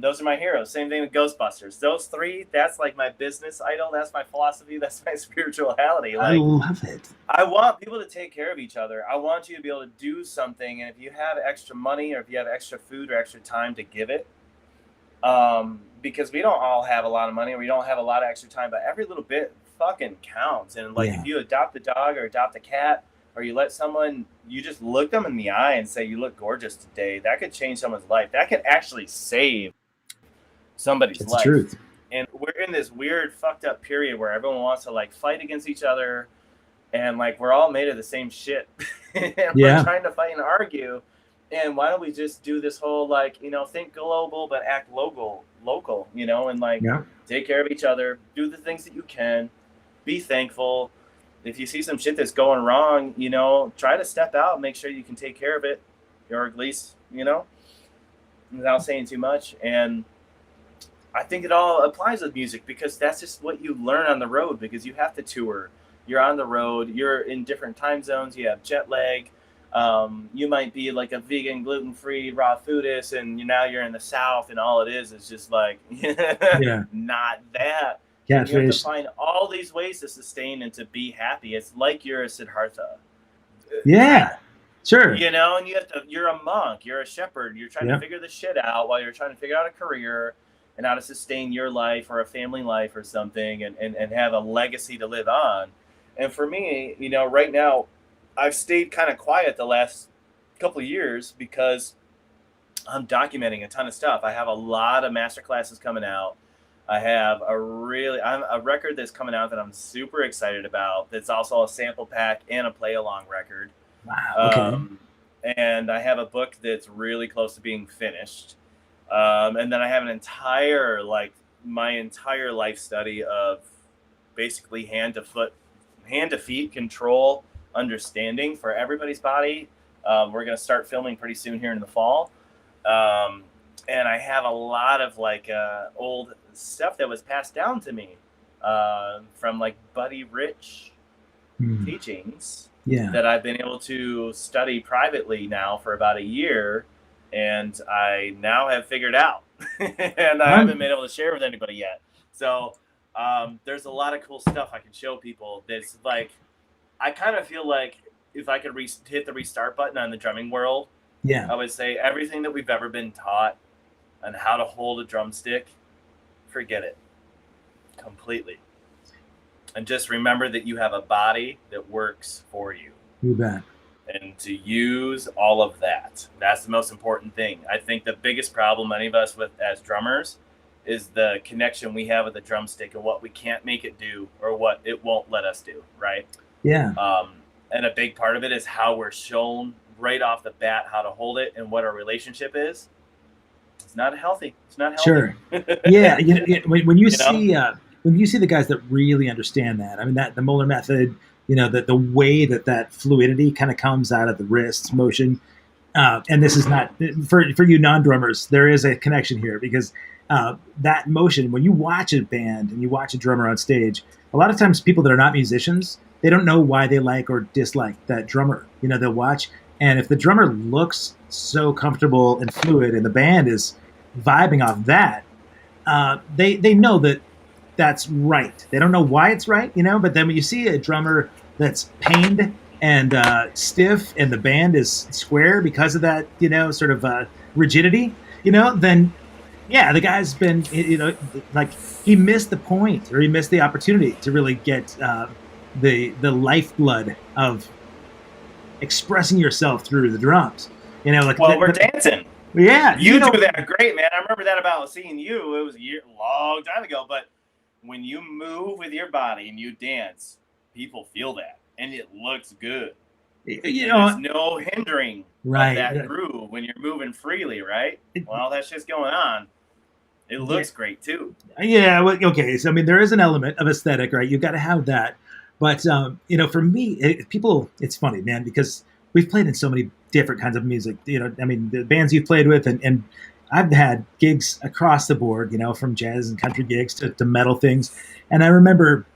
Those are my heroes. Same thing with Ghostbusters. Those three, that's like my business idol. That's my philosophy. That's my spirituality. I love it. I want people to take care of each other. I want you to be able to do something, and if you have extra money or if you have extra food or extra time to give it, because we don't all have a lot of money or we don't have a lot of extra time, but every little bit fucking counts. And like if you adopt a dog or adopt a cat, or you let someone, you just look them in the eye and say, you look gorgeous today, that could change someone's life. That could actually save somebody's life. Truth. And we're in this weird fucked up period where everyone wants to like fight against each other, and like we're all made of the same shit. And we're trying to fight and argue. And why don't we just do this whole like, think global but act local, and like take care of each other, do the things that you can, be thankful. If you see some shit that's going wrong, try to step out and make sure you can take care of it, or at least, without saying too much. And I think it all applies with music, because that's just what you learn on the road, because you have to tour. You're on the road. You're in different time zones. You have jet lag. You might be like a vegan, gluten-free, raw foodist, and now you're in the South, and all it is just like not that. You have to find all these ways to sustain and to be happy. It's like you're a Siddhartha. Yeah, sure. And you're a monk, you're a shepherd. You're trying to figure this shit out while you're trying to figure out a career and how to sustain your life or a family life or something, and have a legacy to live on. And for me, right now, I've stayed kind of quiet the last couple of years because I'm documenting a ton of stuff. I have a lot of masterclasses coming out. I have a record that's coming out that I'm super excited about. That's also a sample pack and a play along record. Wow. Okay. And I have a book that's really close to being finished. And then I have my entire life study of basically hand to feet control, understanding for everybody's body. We're going to start filming pretty soon here in the fall. And I have a lot of old stuff that was passed down to me from like Buddy Rich teachings that I've been able to study privately now for about a year. And I now have figured out, and I haven't been able to share with anybody yet. So there's a lot of cool stuff I can show people. That's like, I kind of feel like if I could hit the restart button on the drumming world, I would say everything that we've ever been taught on how to hold a drumstick, forget it completely. And just remember that you have a body that works for you. You bet. And to use all of that. That's the most important thing. I think the biggest problem any of us with as drummers is the connection we have with the drumstick and what we can't make it do or what it won't let us do, right? Yeah. And a big part of it is how we're shown right off the bat how to hold it and what our relationship is. It's not healthy. Sure. Yeah. When you see the guys that really understand that, I mean, that the Moeller method, the way that fluidity kind of comes out of the wrist motion. And this is not for you non-drummers, there is a connection here because that motion, when you watch a band and you watch a drummer on stage, a lot of times people that are not musicians, they don't know why they like or dislike that drummer. They'll watch. And if the drummer looks so comfortable and fluid and the band is vibing off that, they know that that's right. They don't know why it's right, but then when you see a drummer that's pained and stiff and the band is square because of that, sort of rigidity, then the guy's been, like he missed the point or he missed the opportunity to really get the lifeblood of expressing yourself through the drums. We're dancing. Yeah. You do that great, man. I remember that about seeing you. It was a long time ago, but when you move with your body and you dance, people feel that, and it looks good. There's no hindering of that groove when you're moving freely, right? While that shit's going on, It looks great too. Yeah, well, okay. So I mean, there is an element of aesthetic, right? You've got to have that. But for me, it's funny, man, because we've played in so many different kinds of music. I mean, the bands you've played with, and I've had gigs across the board. From jazz and country gigs to metal things. And I remember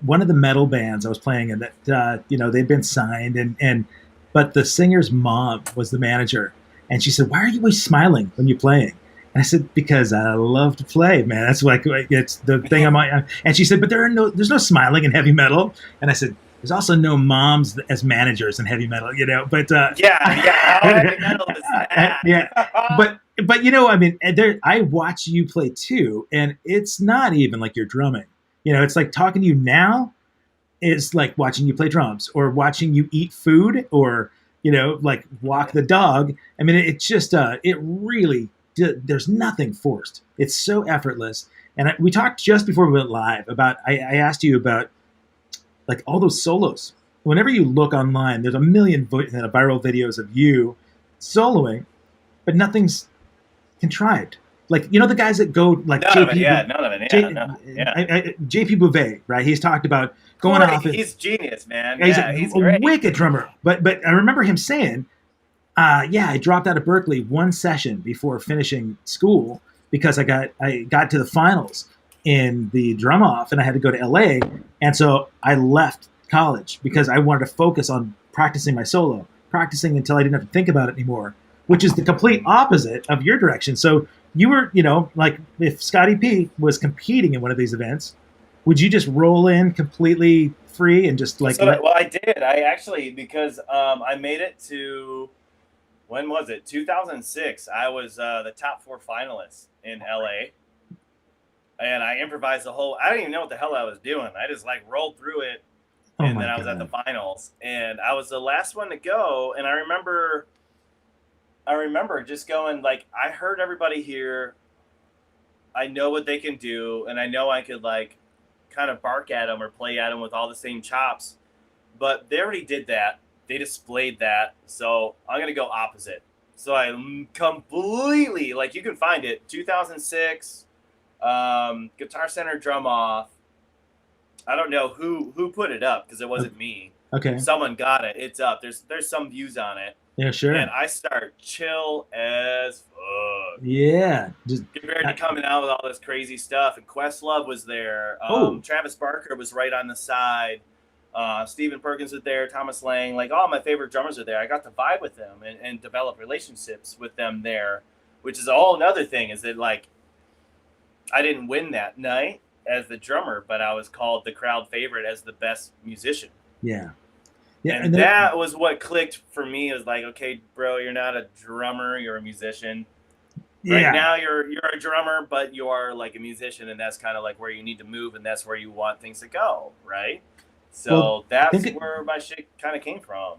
one of the metal bands I was playing in that they'd been signed, but the singer's mom was the manager, and she said, "Why are you always smiling when you're playing?" And I said, "Because I love to play, man. That's like it's the thing I'm on." And she said, "But there's no smiling in heavy metal." And I said, "There's also no moms as managers in heavy metal, But yeah, how heavy metal is that? Yeah, but I mean, I watch you play too, and it's not even like you're drumming. It's like talking to you now is like watching you play drums or watching you eat food or like walk the dog. I mean, it just it really there's nothing forced. It's so effortless. And we talked just before we went live about I asked you about like all those solos. Whenever you look online, there's a million viral videos of you soloing, but nothing's contrived. Like the guys that go like none of it. JP Bouvet, right? He's talked about going off. He's genius, man. He's a great. wicked drummer. But I remember him saying, I dropped out of Berkeley one session before finishing school because I got to the finals in the drum off and I had to go to LA, and so I left college because I wanted to focus on practicing my solo, practicing until I didn't have to think about it anymore, which is the complete opposite of your direction. So you were, like if Scotty P was competing in one of these events, would you just roll in completely free and just like? Well, I did. I actually, because I made it to, when was it? 2006. I was the top 4 finalists in LA. And I improvised the whole, I didn't even know what the hell I was doing. I just like rolled through it. And then I was at the finals. And I was the last one to go. And I remember just going like, I heard everybody here. I know what they can do. And I know I could like kind of bark at them or play at them with all the same chops. But they already did that. They displayed that. So I'm going to go opposite. So I completely, like you can find it, 2006, Guitar Center drum off. I don't know who put it up because it wasn't me. Okay. Someone got it. It's up. There's some views on it. Yeah, sure. And I start chill as fuck. Yeah. Compared to coming out with all this crazy stuff. And Questlove was there. Travis Barker was right on the side. Stephen Perkins was there. Thomas Lang. Like all my favorite drummers are there. I got to vibe with them and develop relationships with them there. Which is a whole another thing is that like I didn't win that night as the drummer, but I was called the crowd favorite as the best musician. Yeah. Yeah, and that was what clicked for me. Is like, okay, bro, you're not a drummer, you're a musician. Yeah. Right now, you're a drummer, but you are like a musician, and that's kind of like where you need to move, and that's where you want things to go, right? So that's where my shit kind of came from.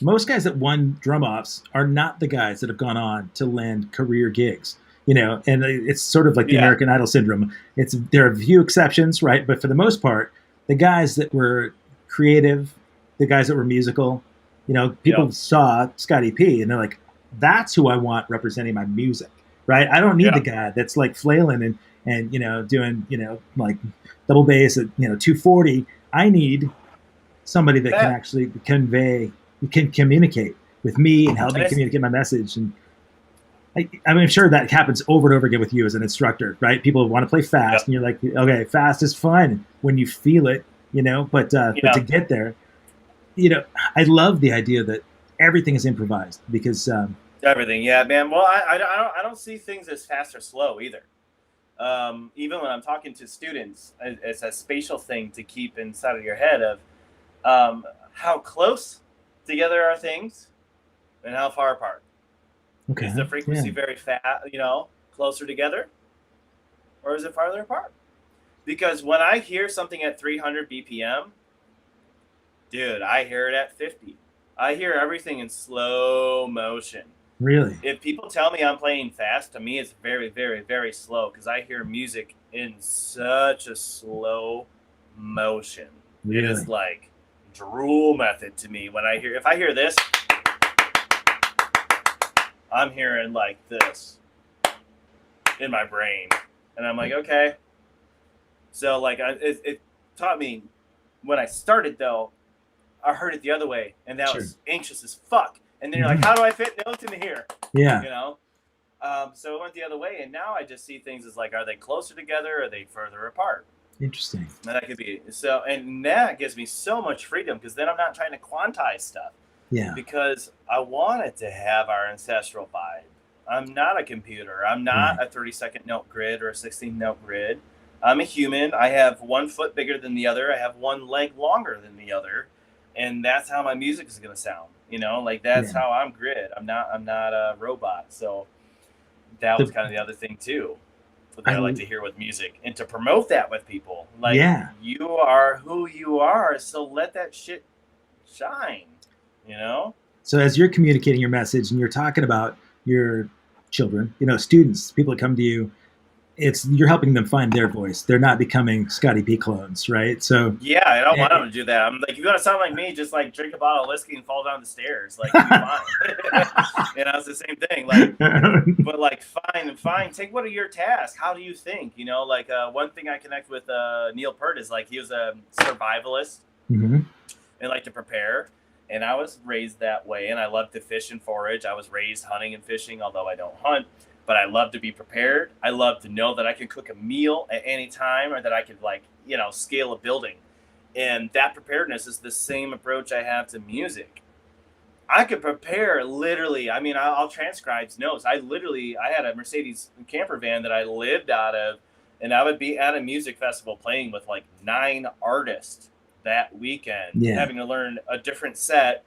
Most guys that won drum offs are not the guys that have gone on to land career gigs. And it's sort of like the American Idol syndrome. There are a few exceptions, right? But for the most part, the guys that were creative, the guys that were musical, people saw Scotty P and they're like, that's who I want representing my music, right? I don't need the guy that's like flailing and doing, like double bass at, 240. I need somebody that can actually can communicate with me and help me communicate my message. And I'm sure that happens over and over again with you as an instructor, right? People want to play fast and you're like, okay, fast is fun when you feel it, but to get there, I love the idea that everything is improvised because everything, yeah, man. Well, I don't see things as fast or slow either. Even when I'm talking to students, it's a spatial thing to keep inside of your head of how close together are things and how far apart. Okay. Is the frequency very fast, closer together, or is it farther apart? Because when I hear something at 300 BPM, dude, I hear it at 50. I hear everything in slow motion. Really? If people tell me I'm playing fast, to me it's very, very, very slow because I hear music in such a slow motion. Really? It is like drool method to me. If I hear this, I'm hearing like this in my brain. And I'm like, okay. So like it taught me when I started though, I heard it the other way, and that Sure. was anxious as fuck. And then you're like, how do I fit notes in here? Yeah. You know. So it went the other way, and now I just see things as like, are they closer together? Or are they further apart? Interesting. And that could be so, and that gives me so much freedom because then I'm not trying to quantize stuff. Yeah. Because I want it to have our ancestral vibe. I'm not a computer. I'm not a 30-second note grid or a 16-note grid. I'm a human. I have one foot bigger than the other. I have one leg longer than the other, and that's how my music is going to sound. You know, like that's how I'm grid. I'm not a robot. So that was kind of the other thing too, that I like to hear with music and to promote that with people. Like, you are who you are, so let that shit shine. You know. So as you're communicating your message and you're talking about your children, you know, students, people that come to you, you're helping them find their voice. They're not becoming Scotty P clones, right? So yeah, I don't want them to do that. I'm like, if you want to sound like me, just like drink a bottle of whiskey and fall down the stairs. Like, you'll be fine. You know, it's the same thing. Like, but like, fine. Take what are your tasks? How do you think? You know, like one thing I connect with Neil Peart is like he was a survivalist and like to prepare. And I was raised that way, and I love to fish and forage. I was raised hunting and fishing, although I don't hunt. But I love to be prepared. I love to know that I can cook a meal at any time, or that I could, like, you know, scale a building. And that preparedness is the same approach I have to music. I could prepare literally. I mean, I'll transcribe notes. I had a Mercedes camper van that I lived out of, and I would be at a music festival playing with like 9 artists that weekend, having to learn a different set,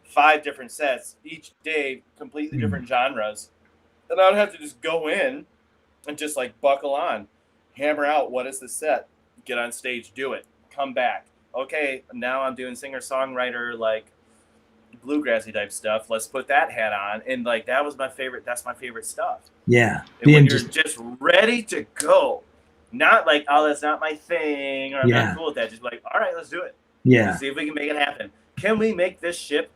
5 different sets each day, completely different genres. And I'd have to just go in and just like buckle on, hammer out what is the set, get on stage, do it, come back. Okay, now I'm doing singer-songwriter, like bluegrassy type stuff. Let's put that hat on. And like that was my favorite. That's my favorite stuff. Yeah. And when you're just ready to go. Not like, oh, that's not my thing, or I'm not cool with that. Just like, all right, let's do it. Yeah. Let's see if we can make it happen. Can we make this ship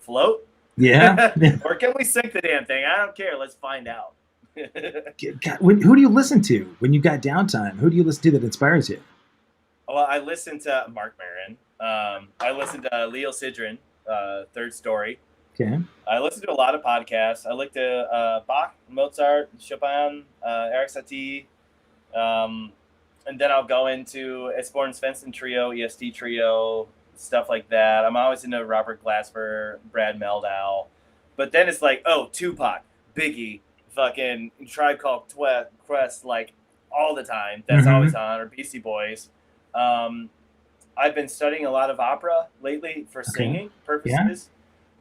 float? Yeah. Or can we sink the damn thing? I don't care. Let's find out. Who do you listen to when you got downtime? Who do you listen to that inspires you? Well, I listen to Mark Maron. I listen to Leo Sidran, Third Story. Okay. I listen to a lot of podcasts. I look to Bach, Mozart, Chopin, Eric Satie. And then I'll go into Esborn Svensson Trio, EST Trio, stuff like that. I'm always into Robert Glasper, Brad Mehldau. But then it's like, oh, Tupac, Biggie, fucking Tribe Called Quest, like all the time. That's always on, or Beastie Boys. I've been studying a lot of opera lately for singing purposes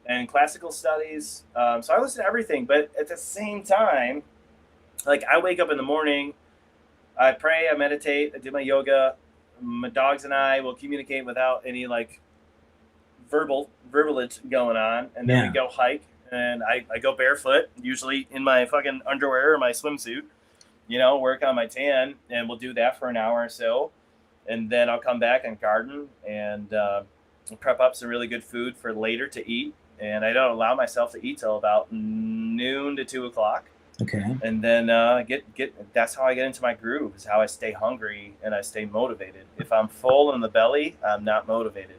and classical studies. So I listen to everything. But at the same time, like I wake up in the morning, I pray, I meditate, I do my yoga. My dogs and I will communicate without any like verbalage going on. And then we go hike, and I go barefoot, usually in my fucking underwear or my swimsuit, you know, work on my tan, and we'll do that for an hour or so. And then I'll come back and garden and prep up some really good food for later to eat. And I don't allow myself to eat till about noon to 2 o'clock. Okay. And then that's how I get into my groove, is how I stay hungry and I stay motivated. If I'm full in the belly, I'm not motivated.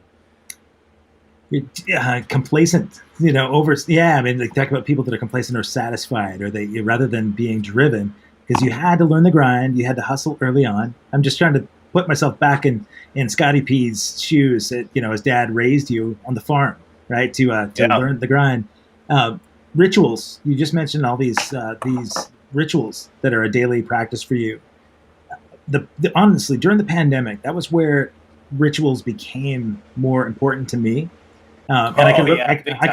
Complacent, you know, I mean, like talk about people that are complacent or satisfied, or they rather than being driven, because you had to learn the grind, you had to hustle early on. I'm just trying to put myself back in Scotty P's shoes. You know, his dad raised you on the farm, right? To learn the grind. Rituals. You just mentioned all these rituals that are a daily practice for you. Honestly, during the pandemic, that was where rituals became more important to me. And I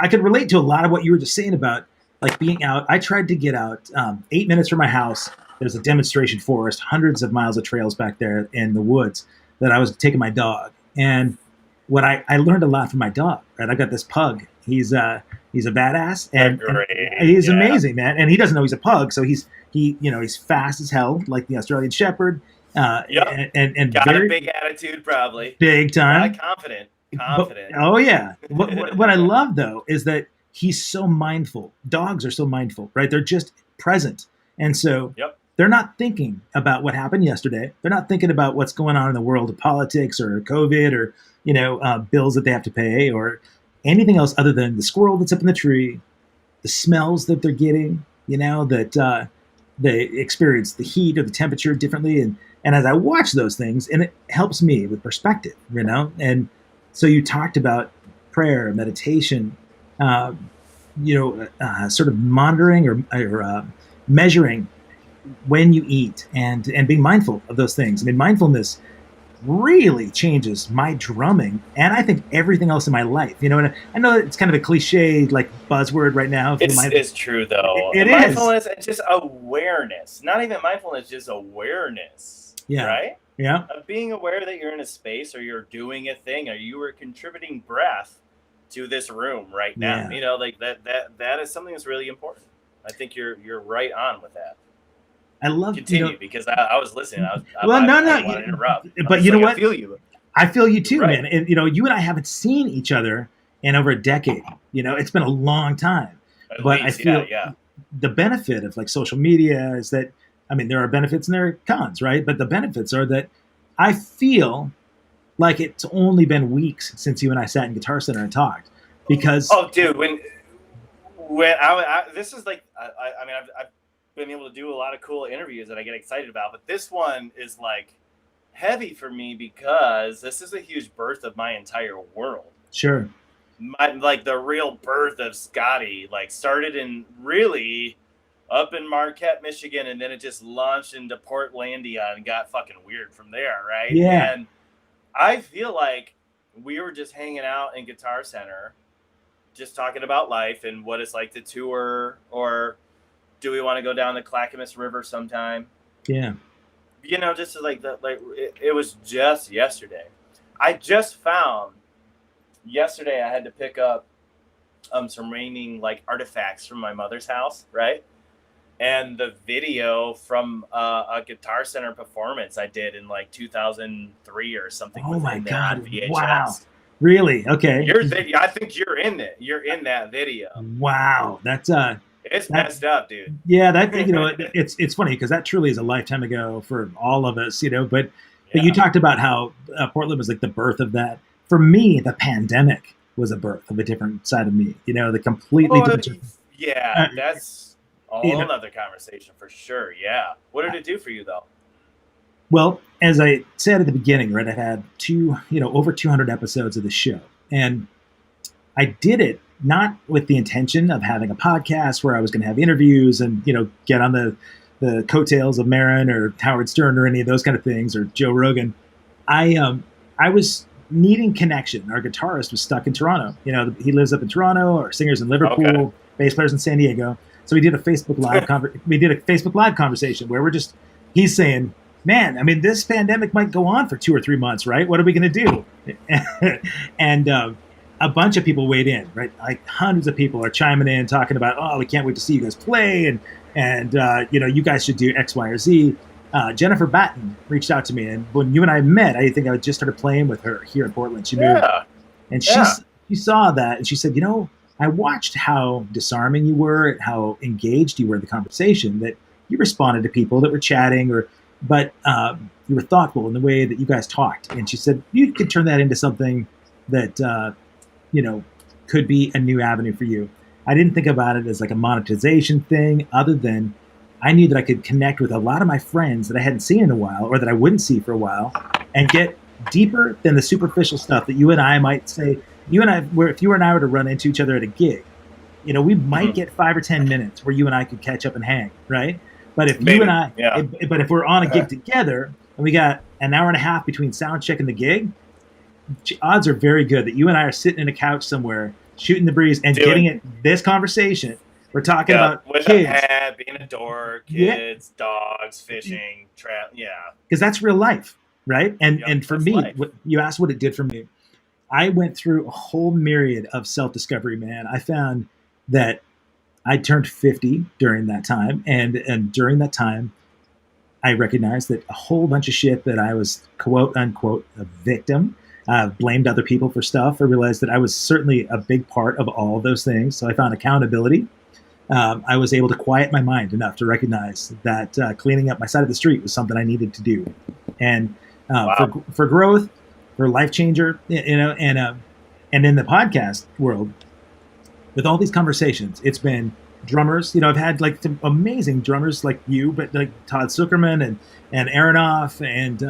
could relate to a lot of what you were just saying about like being out. I tried to get out 8 minutes from my house. There's a demonstration forest, hundreds of miles of trails back there in the woods that I was taking my dog. And what I learned a lot from my dog, right? I got this pug. He's a badass, and he's amazing, man. And he doesn't know he's a pug, so he's fast as hell, like the Australian Shepherd. And got a big attitude, probably big time. Confident. Oh yeah. What I love though is that he's so mindful. Dogs are so mindful, right? They're just present, and so they're not thinking about what happened yesterday. They're not thinking about what's going on in the world of politics or COVID or, bills that they have to pay or anything else other than the squirrel that's up in the tree, the smells that they're getting, that they experience the heat or the temperature differently. And as I watch those things, and it helps me with perspective, and so you talked about prayer, meditation, sort of monitoring or measuring when you eat and being mindful of those things. I mean, mindfulness really changes my drumming and I think everything else in my life. And I know it's kind of a cliche like buzzword right now. It's true though. It mindfulness is just awareness. Not even mindfulness, just awareness. Yeah. Right? Yeah. Of being aware that you're in a space or you're doing a thing or you are contributing breath to this room right now. Yeah. Like that is something that's really important. I think you're right on with that. I love continue because I was listening. I didn't want to interrupt. But you know what? I feel you. I feel you too, right. man. And you and I haven't seen each other in over a decade. It's been a long time. But I feel the benefit of like social media is that there are benefits and there are cons, right? But the benefits are that I feel like it's only been weeks since you and I sat in Guitar Center and talked. Because dude, when I this is like I've been able to do a lot of cool interviews that I get excited about, but this one is like heavy for me because this is a huge birth of my entire world. Sure. Like the real birth of SCOTTY started in really up in Marquette, Michigan, and then it just launched into Portlandia and got fucking weird from there, right? Yeah. And I feel like we were just hanging out in Guitar Center, just talking about life and what it's like to tour, or do we want to go down the Clackamas River sometime? Yeah. Just like that. Like it was just yesterday. I just found yesterday I had to pick up some remaining artifacts from my mother's house, right? And the video from a Guitar Center performance I did in 2003 or something. Oh my God! VHS. Wow. Really? Okay. I think you're in it. You're in that video. Wow. That's it's messed up, dude. Yeah, it's funny because that truly is a lifetime ago for all of us, But you talked about how Portland was like the birth of that. For me, the pandemic was a birth of a different side of me. The completely different. Yeah, that's a whole other conversation for sure. Yeah. What did it do for you though? Well, as I said at the beginning, right, I've had over 200 episodes of the show, and I did it not with the intention of having a podcast where I was going to have interviews and, get on the coattails of Marin or Howard Stern or any of those kind of things, or Joe Rogan. I was needing connection. Our guitarist was stuck in Toronto. He lives up in Toronto. Our singer's in Liverpool, bass player's in San Diego. So we did a Facebook Live conversation where he's saying, man, this pandemic might go on for 2 or 3 months, right? What are we going to do? And a bunch of people weighed in, right? Like hundreds of people are chiming in, talking about, oh, we can't wait to see you guys play. And you guys should do X, Y, or Z. Jennifer Batten reached out to me. And when you and I met, I think I just started playing with her here in Portland. She moved. And she saw that. And she said, I watched how disarming you were, how engaged you were in the conversation, that you responded to people that were chatting, but you were thoughtful in the way that you guys talked. And she said, you could turn that into something that, could be a new avenue for you. I didn't think about it as like a monetization thing, other than I knew that I could connect with a lot of my friends that I hadn't seen in a while, or that I wouldn't see for a while, and get deeper than the superficial stuff that you and I might say. If you and I were to run into each other at a gig, we might get 5 or 10 minutes where you and I could catch up and hang, right? But if you and I, but if we're on a gig together and we got an hour and a half between sound check and the gig, odds are very good that you and I are sitting in a couch somewhere, shooting the breeze and getting this conversation. We're talking about with kids, a hat, being a dork, kids, dogs, fishing, trap. Yeah, because that's real life, right? And for me, you asked what it did for me. I went through a whole myriad of self-discovery, man. I found that I turned 50 during that time, and during that time, I recognized that a whole bunch of shit that I was quote unquote a victim. Blamed other people for stuff. I realized that I was certainly a big part of all of those things. So I found accountability. I was able to quiet my mind enough to recognize that cleaning up my side of the street was something I needed to do. And Wow. for growth, for life changer, and in the podcast world, with all these conversations, it's been drummers. I've had like some amazing drummers like you, but like Todd Zuckerman and Aronoff, and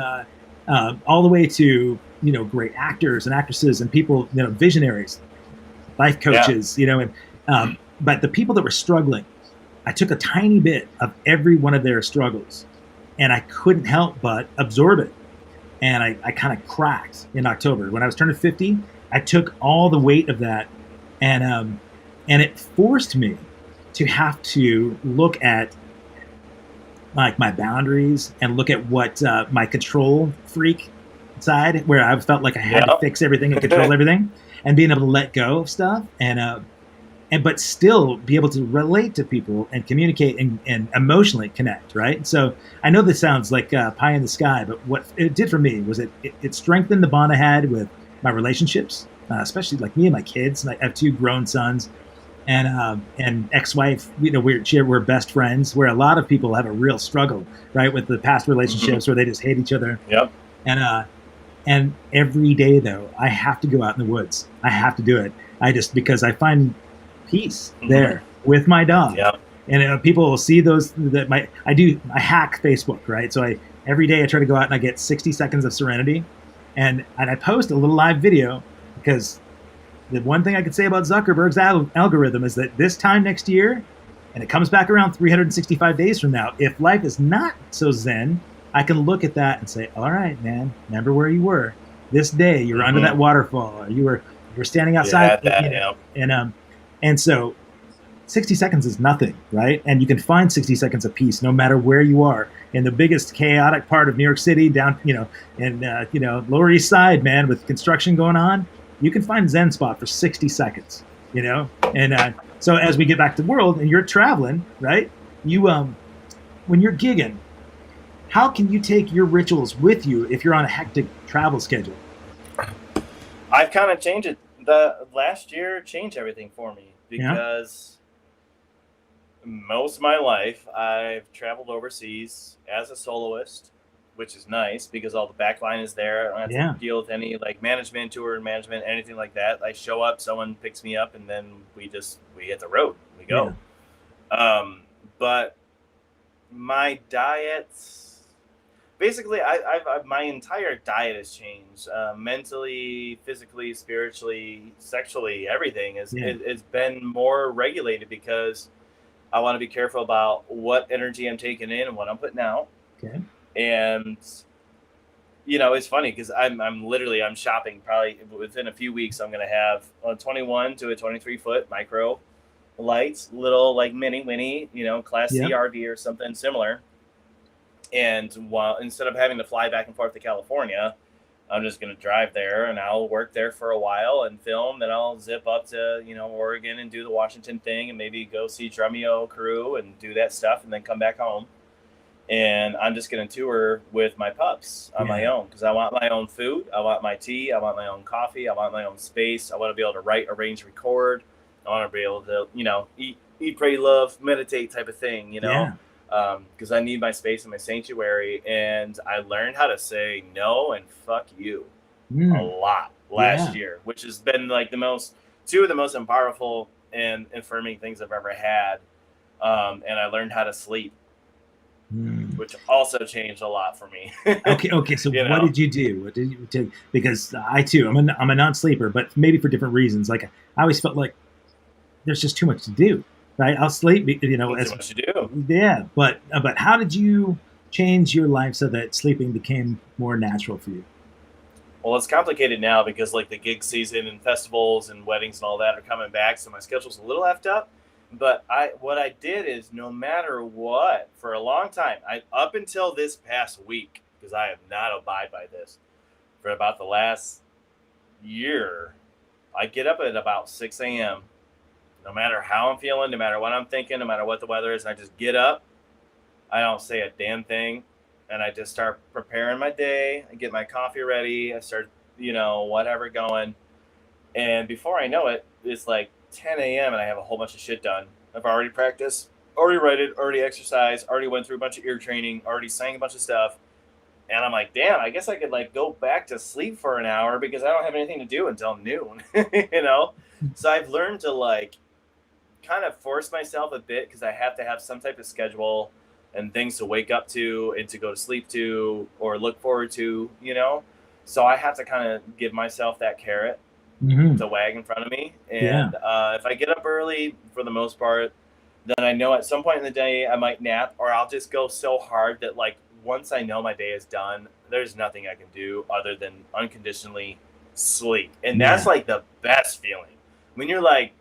all the way to great actors and actresses and people, visionaries, life Yeah. coaches, and but the people that were struggling, I took a tiny bit of every one of their struggles, and I couldn't help but absorb it. And I kind of cracked in October when I was turning 50. I took all the weight of that, and it forced me to have to look at like my boundaries and look at what my control freak side, where I felt like I had to Yeah. fix everything and control everything, and being able to let go of stuff, and but still be able to relate to people and communicate and emotionally connect, right? So I know this sounds like pie in the sky, but what it did for me was it strengthened the bond I had with my relationships, especially like me and my kids. And I have two grown sons and ex-wife. We're best friends. Where a lot of people have a real struggle, right, with the past Hmm. relationships where they just hate each other. Yep. And every day though, I have to go out in the woods. I have to do it. Because I find peace Hmm. there with my dog. Yep. And people will see those that I hack Facebook, right? So I every day I try to go out and I get 60 seconds of serenity, and I post a little live video, because the one thing I could say about Zuckerberg's algorithm is that this time next year, and it comes back around 365 days from now, if life is not so zen, I can look at that and say, all right, man, remember where you were this day. You were under Hmm. that waterfall, or you were standing You outside, had that. Yep. and so 60 seconds is nothing, right? And you can find 60 seconds of peace no matter where you are. In the biggest chaotic part of New York City, down, in Lower East Side, man, with construction going on, you can find a Zen spot for 60 seconds, And so as we get back to the world and you're traveling, right? When you're gigging, how can you take your rituals with you if you're on a hectic travel schedule? I've kind of changed it. The last year changed everything for me Yeah, because most of my life I've traveled overseas as a soloist, which is nice because all the backline is there. I don't have to yeah, deal with any like management, tour management, anything like that. I show up, someone picks me up, and then we hit the road. We yeah, go. Um, but my diets, basically, my entire diet has changed. Mentally, physically, spiritually, sexually, everything yeah. is been more regulated because I want to be careful about what energy I'm taking in and what I'm putting out. Okay. And it's funny because I'm shopping probably within a few weeks. I'm gonna have a 21 to a 23-foot micro lights, little like mini Winnie, Class C Yep. RV or something similar. And while instead of having to fly back and forth to California, I'm just gonna drive there and I'll work there for a while and film. Then I'll zip up to Oregon and do the Washington thing and maybe go see Drumeo crew and do that stuff and then come back home. And I'm just gonna tour with my pups on my Yeah. own because I want my own food, I want my tea, I want my own coffee, I want my own space. I want to be able to write, arrange, record. I want to be able to eat, pray, love, meditate type of thing. Yeah. Because I need my space and my sanctuary. And I learned how to say no and fuck you a Mm, lot last yeah. year, which has been like two of the most powerful and affirming things I've ever had. And I learned how to sleep, Mm. which also changed a lot for me. Okay. Okay. So you what know, did you do? What did you do? Because I too, I'm a non-sleeper, but maybe for different reasons. Like I always felt like there's just too much to do, right? I'll sleep, That's as what you do. yeah. But how did you change your life so that sleeping became more natural for you? Well, it's complicated now because like the gig season and festivals and weddings and all that are coming back, so my schedule's a little effed up. But what I did is no matter what, for a long time, I up until this past week, because I have not abided by this for about the last year, I get up at about 6 a.m. No matter how I'm feeling, no matter what I'm thinking, no matter what the weather is, and I just get up. I don't say a damn thing, and I just start preparing my day. I get my coffee ready. I start, whatever going. And before I know it, it's like 10 a.m. and I have a whole bunch of shit done. I've already practiced, already read it, already exercised, already went through a bunch of ear training, already sang a bunch of stuff. And I'm like, damn, I guess I could like go back to sleep for an hour because I don't have anything to do until noon, you know? So I've learned to like kind of force myself a bit because I have to have some type of schedule and things to wake up to and to go to sleep to or look forward to, you know? So I have to kind of give myself that carrot to wag in front of me. And if I get up early, for the most part, then I know at some point in the day I might nap, or I'll just go so hard that like once I know my day is done, there's nothing I can do other than unconditionally sleep. And that's like the best feeling. When you're like,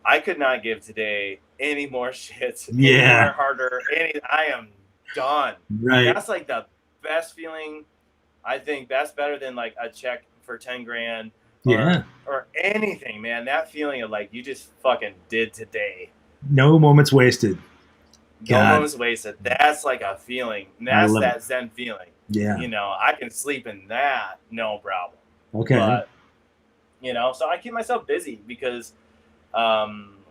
I could not give today any more shit, any more harder, I am done. Right. That's like the best feeling. I think that's better than like a check for 10 grand or anything, man. That feeling of like you just fucking did today. No moments wasted. No moments wasted. That's like a feeling. And that's that Zen feeling. Yeah. You know, I can sleep in that, no problem. Okay. But, you know, so I keep myself busy because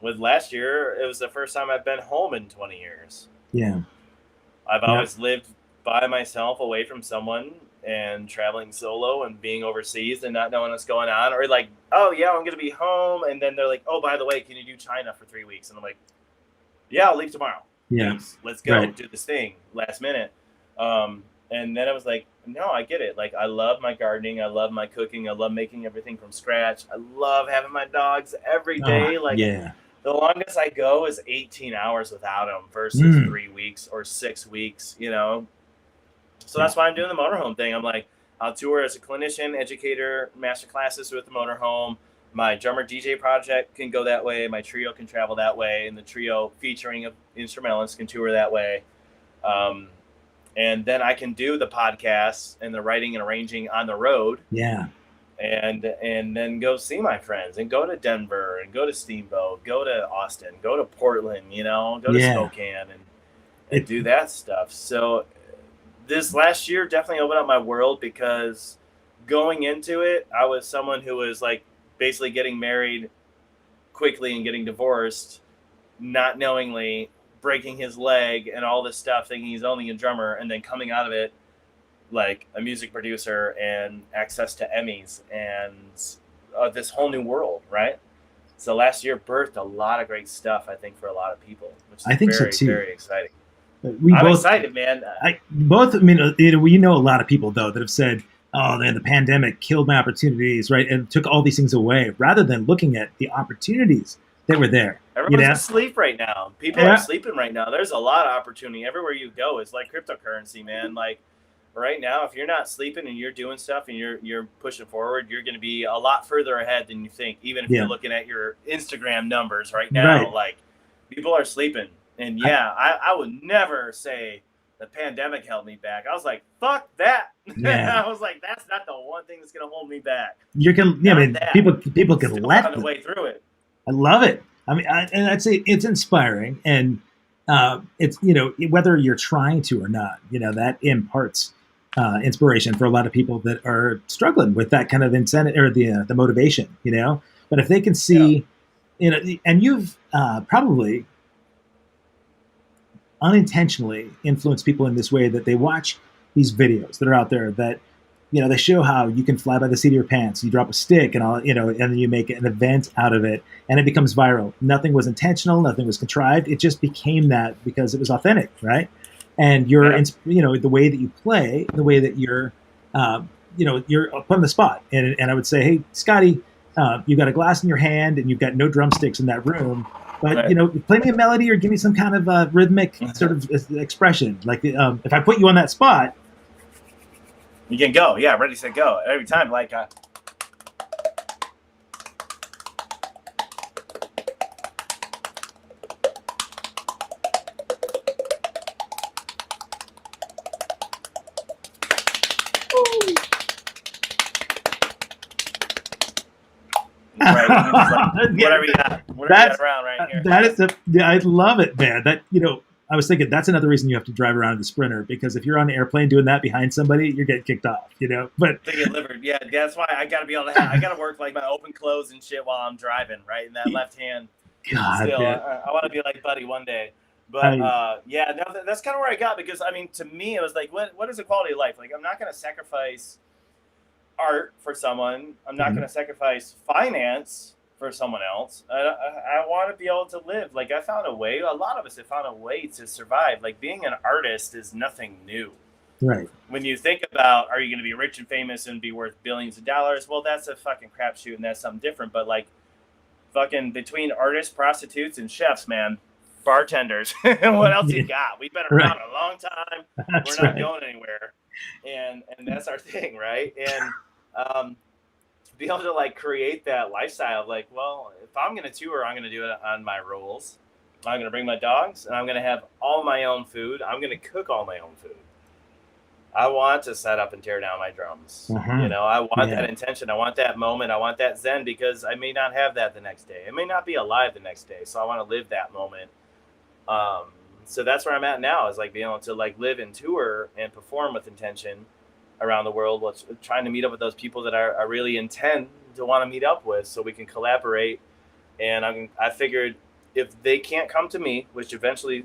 with last year, it was the first time I've been home in 20 years. Yeah. I've always lived by myself away from someone and traveling solo and being overseas and not knowing what's going on, or like, oh yeah, I'm going to be home. And then they're like, oh, by the way, can you do China for 3 weeks? And I'm like, yeah, I'll leave tomorrow. Yeah. Let's go do this thing last minute. And then I was like, no, I get it. Like, I love my gardening. I love my cooking. I love making everything from scratch. I love having my dogs every day. The longest I go is 18 hours without them versus 3 weeks or 6 weeks, you know? So that's why I'm doing the motorhome thing. I'm like, I'll tour as a clinician, educator, masterclasses with the motorhome. My drummer DJ project can go that way. My trio can travel that way. And the trio featuring instrumentalists can tour that way. And then I can do the podcasts and the writing and arranging on the road. Yeah. And then go see my friends and go to Denver and go to Steamboat, go to Austin, go to Portland, you know, go to Spokane and do that stuff. So this last year definitely opened up my world because going into it, I was someone who was like basically getting married quickly and getting divorced, not knowingly, breaking his leg and all this stuff, thinking he's only a drummer, and then coming out of it like a music producer and access to Emmys and this whole new world, right? So last year birthed a lot of great stuff, I think, for a lot of people, which is very, very exciting. I'm excited, man. I mean, you know, we know a lot of people though that have said, "Oh, man, the pandemic killed my opportunities," right, and took all these things away, rather than looking at the opportunities that were there. Everyone's asleep right now. People are sleeping right now. There's a lot of opportunity everywhere you go. It's like cryptocurrency, man. Like right now, if you're not sleeping and you're doing stuff and you're pushing forward, you're going to be a lot further ahead than you think. Even if you're looking at your Instagram numbers right now, like people are sleeping. And I would never say the pandemic held me back. I was like, fuck that. I was like, that's not the one thing that's going to hold me back. People can let the way through it. I love it. I mean, and I'd say it's inspiring, and it's, you know, whether you're trying to or not, you know, that imparts inspiration for a lot of people that are struggling with that kind of incentive or the motivation, you know. But if they can see, you know, and you've probably unintentionally influenced people in this way that they watch these videos that are out there that, you know, they show how you can fly by the seat of your pants. You drop a stick and all, you know, and then you make an event out of it, and it becomes viral. Nothing was intentional. Nothing was contrived. It just became that because it was authentic, right? And you're, you know, the way that you play, the way that you're, you know, you're put on the spot. And I would say, hey, Scotty, you've got a glass in your hand and you've got no drumsticks in that room. But, you know, play me a melody or give me some kind of rhythmic sort of expression. Like if I put you on that spot, you can go. Yeah, ready, set, go. Every time, like... right, whatever you got around right here. That is I love it, man. That, you know, I was thinking that's another reason you have to drive around the Sprinter, because if you're on an airplane doing that behind somebody, you're getting kicked off, you know. But they get livered. Yeah, that's why I got to be able to. I got to work like my open clothes and shit while I'm driving, right? And that left hand God, Still, man. I want to be like Buddy one day. But I, yeah, no, that's kind of where I got, because I mean, to me, it was like, what is a quality of life? Like, I'm not going to sacrifice art for someone. I'm not going to sacrifice finance for someone else. I want to be able to live. Like, I found a way. A lot of us have found a way to survive. Like, being an artist is nothing new. right. When you think about, are you going to be rich and famous and be worth billions of dollars? Well, that's a fucking crapshoot, and that's something different. But like, fucking between artists, prostitutes, and chefs, man, bartenders. What else you got? We've been around a long time. That's We're not right. going anywhere, and that's our thing, right? And to be able to like create that lifestyle of like, well, if I'm going to tour, I'm going to do it on my rules. I'm going to bring my dogs, and I'm going to have all my own food. I'm going to cook all my own food. I want to set up and tear down my drums. You know, I want that intention. I want that moment. I want that zen, because I may not have that the next day. I may not be alive the next day. So I want to live that moment. So that's where I'm at now, is like being able to like live and tour and perform with intention around the world, trying to meet up with those people that I really intend to want to meet up with, so we can collaborate. And I figured, if they can't come to me, which eventually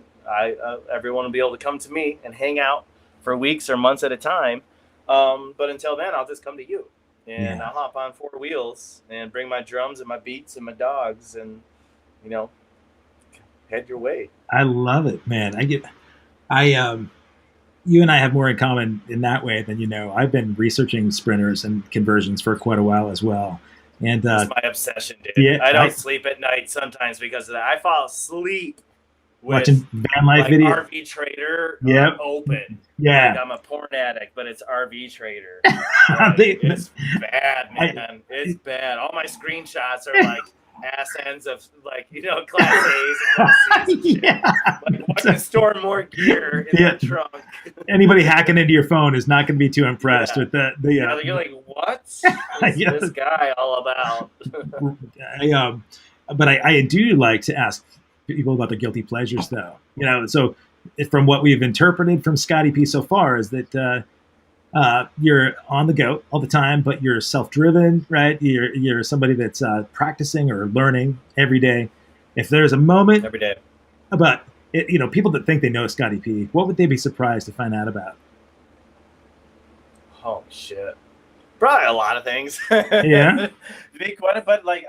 everyone will be able to come to me and hang out for weeks or months at a time. But until then, I'll just come to you, and I'll hop on 4 wheels and bring my drums and my beats and my dogs, and, you know, head your way. I love it, man. You and I have more in common in that way than you know. I've been researching sprinters and conversions for quite a while as well. And it's my obsession, dude. Yeah, I don't sleep at night sometimes because of that. I fall asleep watching van life like video. RV Trader open. Yeah. Like I'm a porn addict, but it's RV Trader. Like, it's bad, man. It's bad. All my screenshots are like ass ends of like, you know, class A's and class C's and shit. Like, what can store more gear in the trunk? Anybody hacking into your phone is not going to be too impressed with that. You're like, what's this guy all about? But I do like to ask people about their guilty pleasures, though. You know, so from what we've interpreted from Scotty P so far is that you're on the go all the time, but you're self-driven, right? You're somebody that's practicing or learning every day. If there's a moment every day about it, you know, people that think they know Scotty P, what would they be surprised to find out about? Oh shit, probably a lot of things. Yeah. But like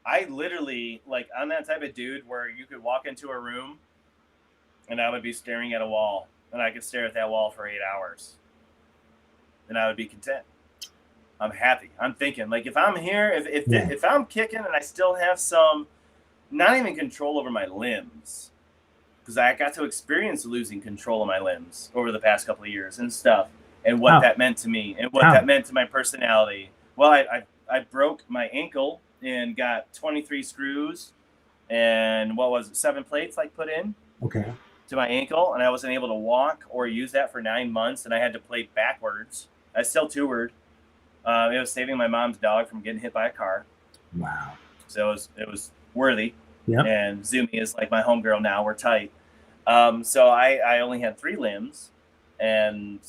I literally, like, I'm that type of dude where you could walk into a room and I would be staring at a wall, and I could stare at that wall for 8 hours, and I would be content. I'm happy. I'm thinking, like, if I'm here, if I'm kicking and I still have some, not even control over my limbs, because I got to experience losing control of my limbs over the past couple of years and stuff, and what that meant to me and what that meant to my personality. Well, I broke my ankle and got 23 screws and 7 plates like put in to my ankle, and I wasn't able to walk or use that for 9 months, and I had to play backwards. I still toured. It was saving my mom's dog from getting hit by a car. Wow. So it was worthy. Yep. And Zumi is like my homegirl now. We're tight. So I only had 3 limbs. And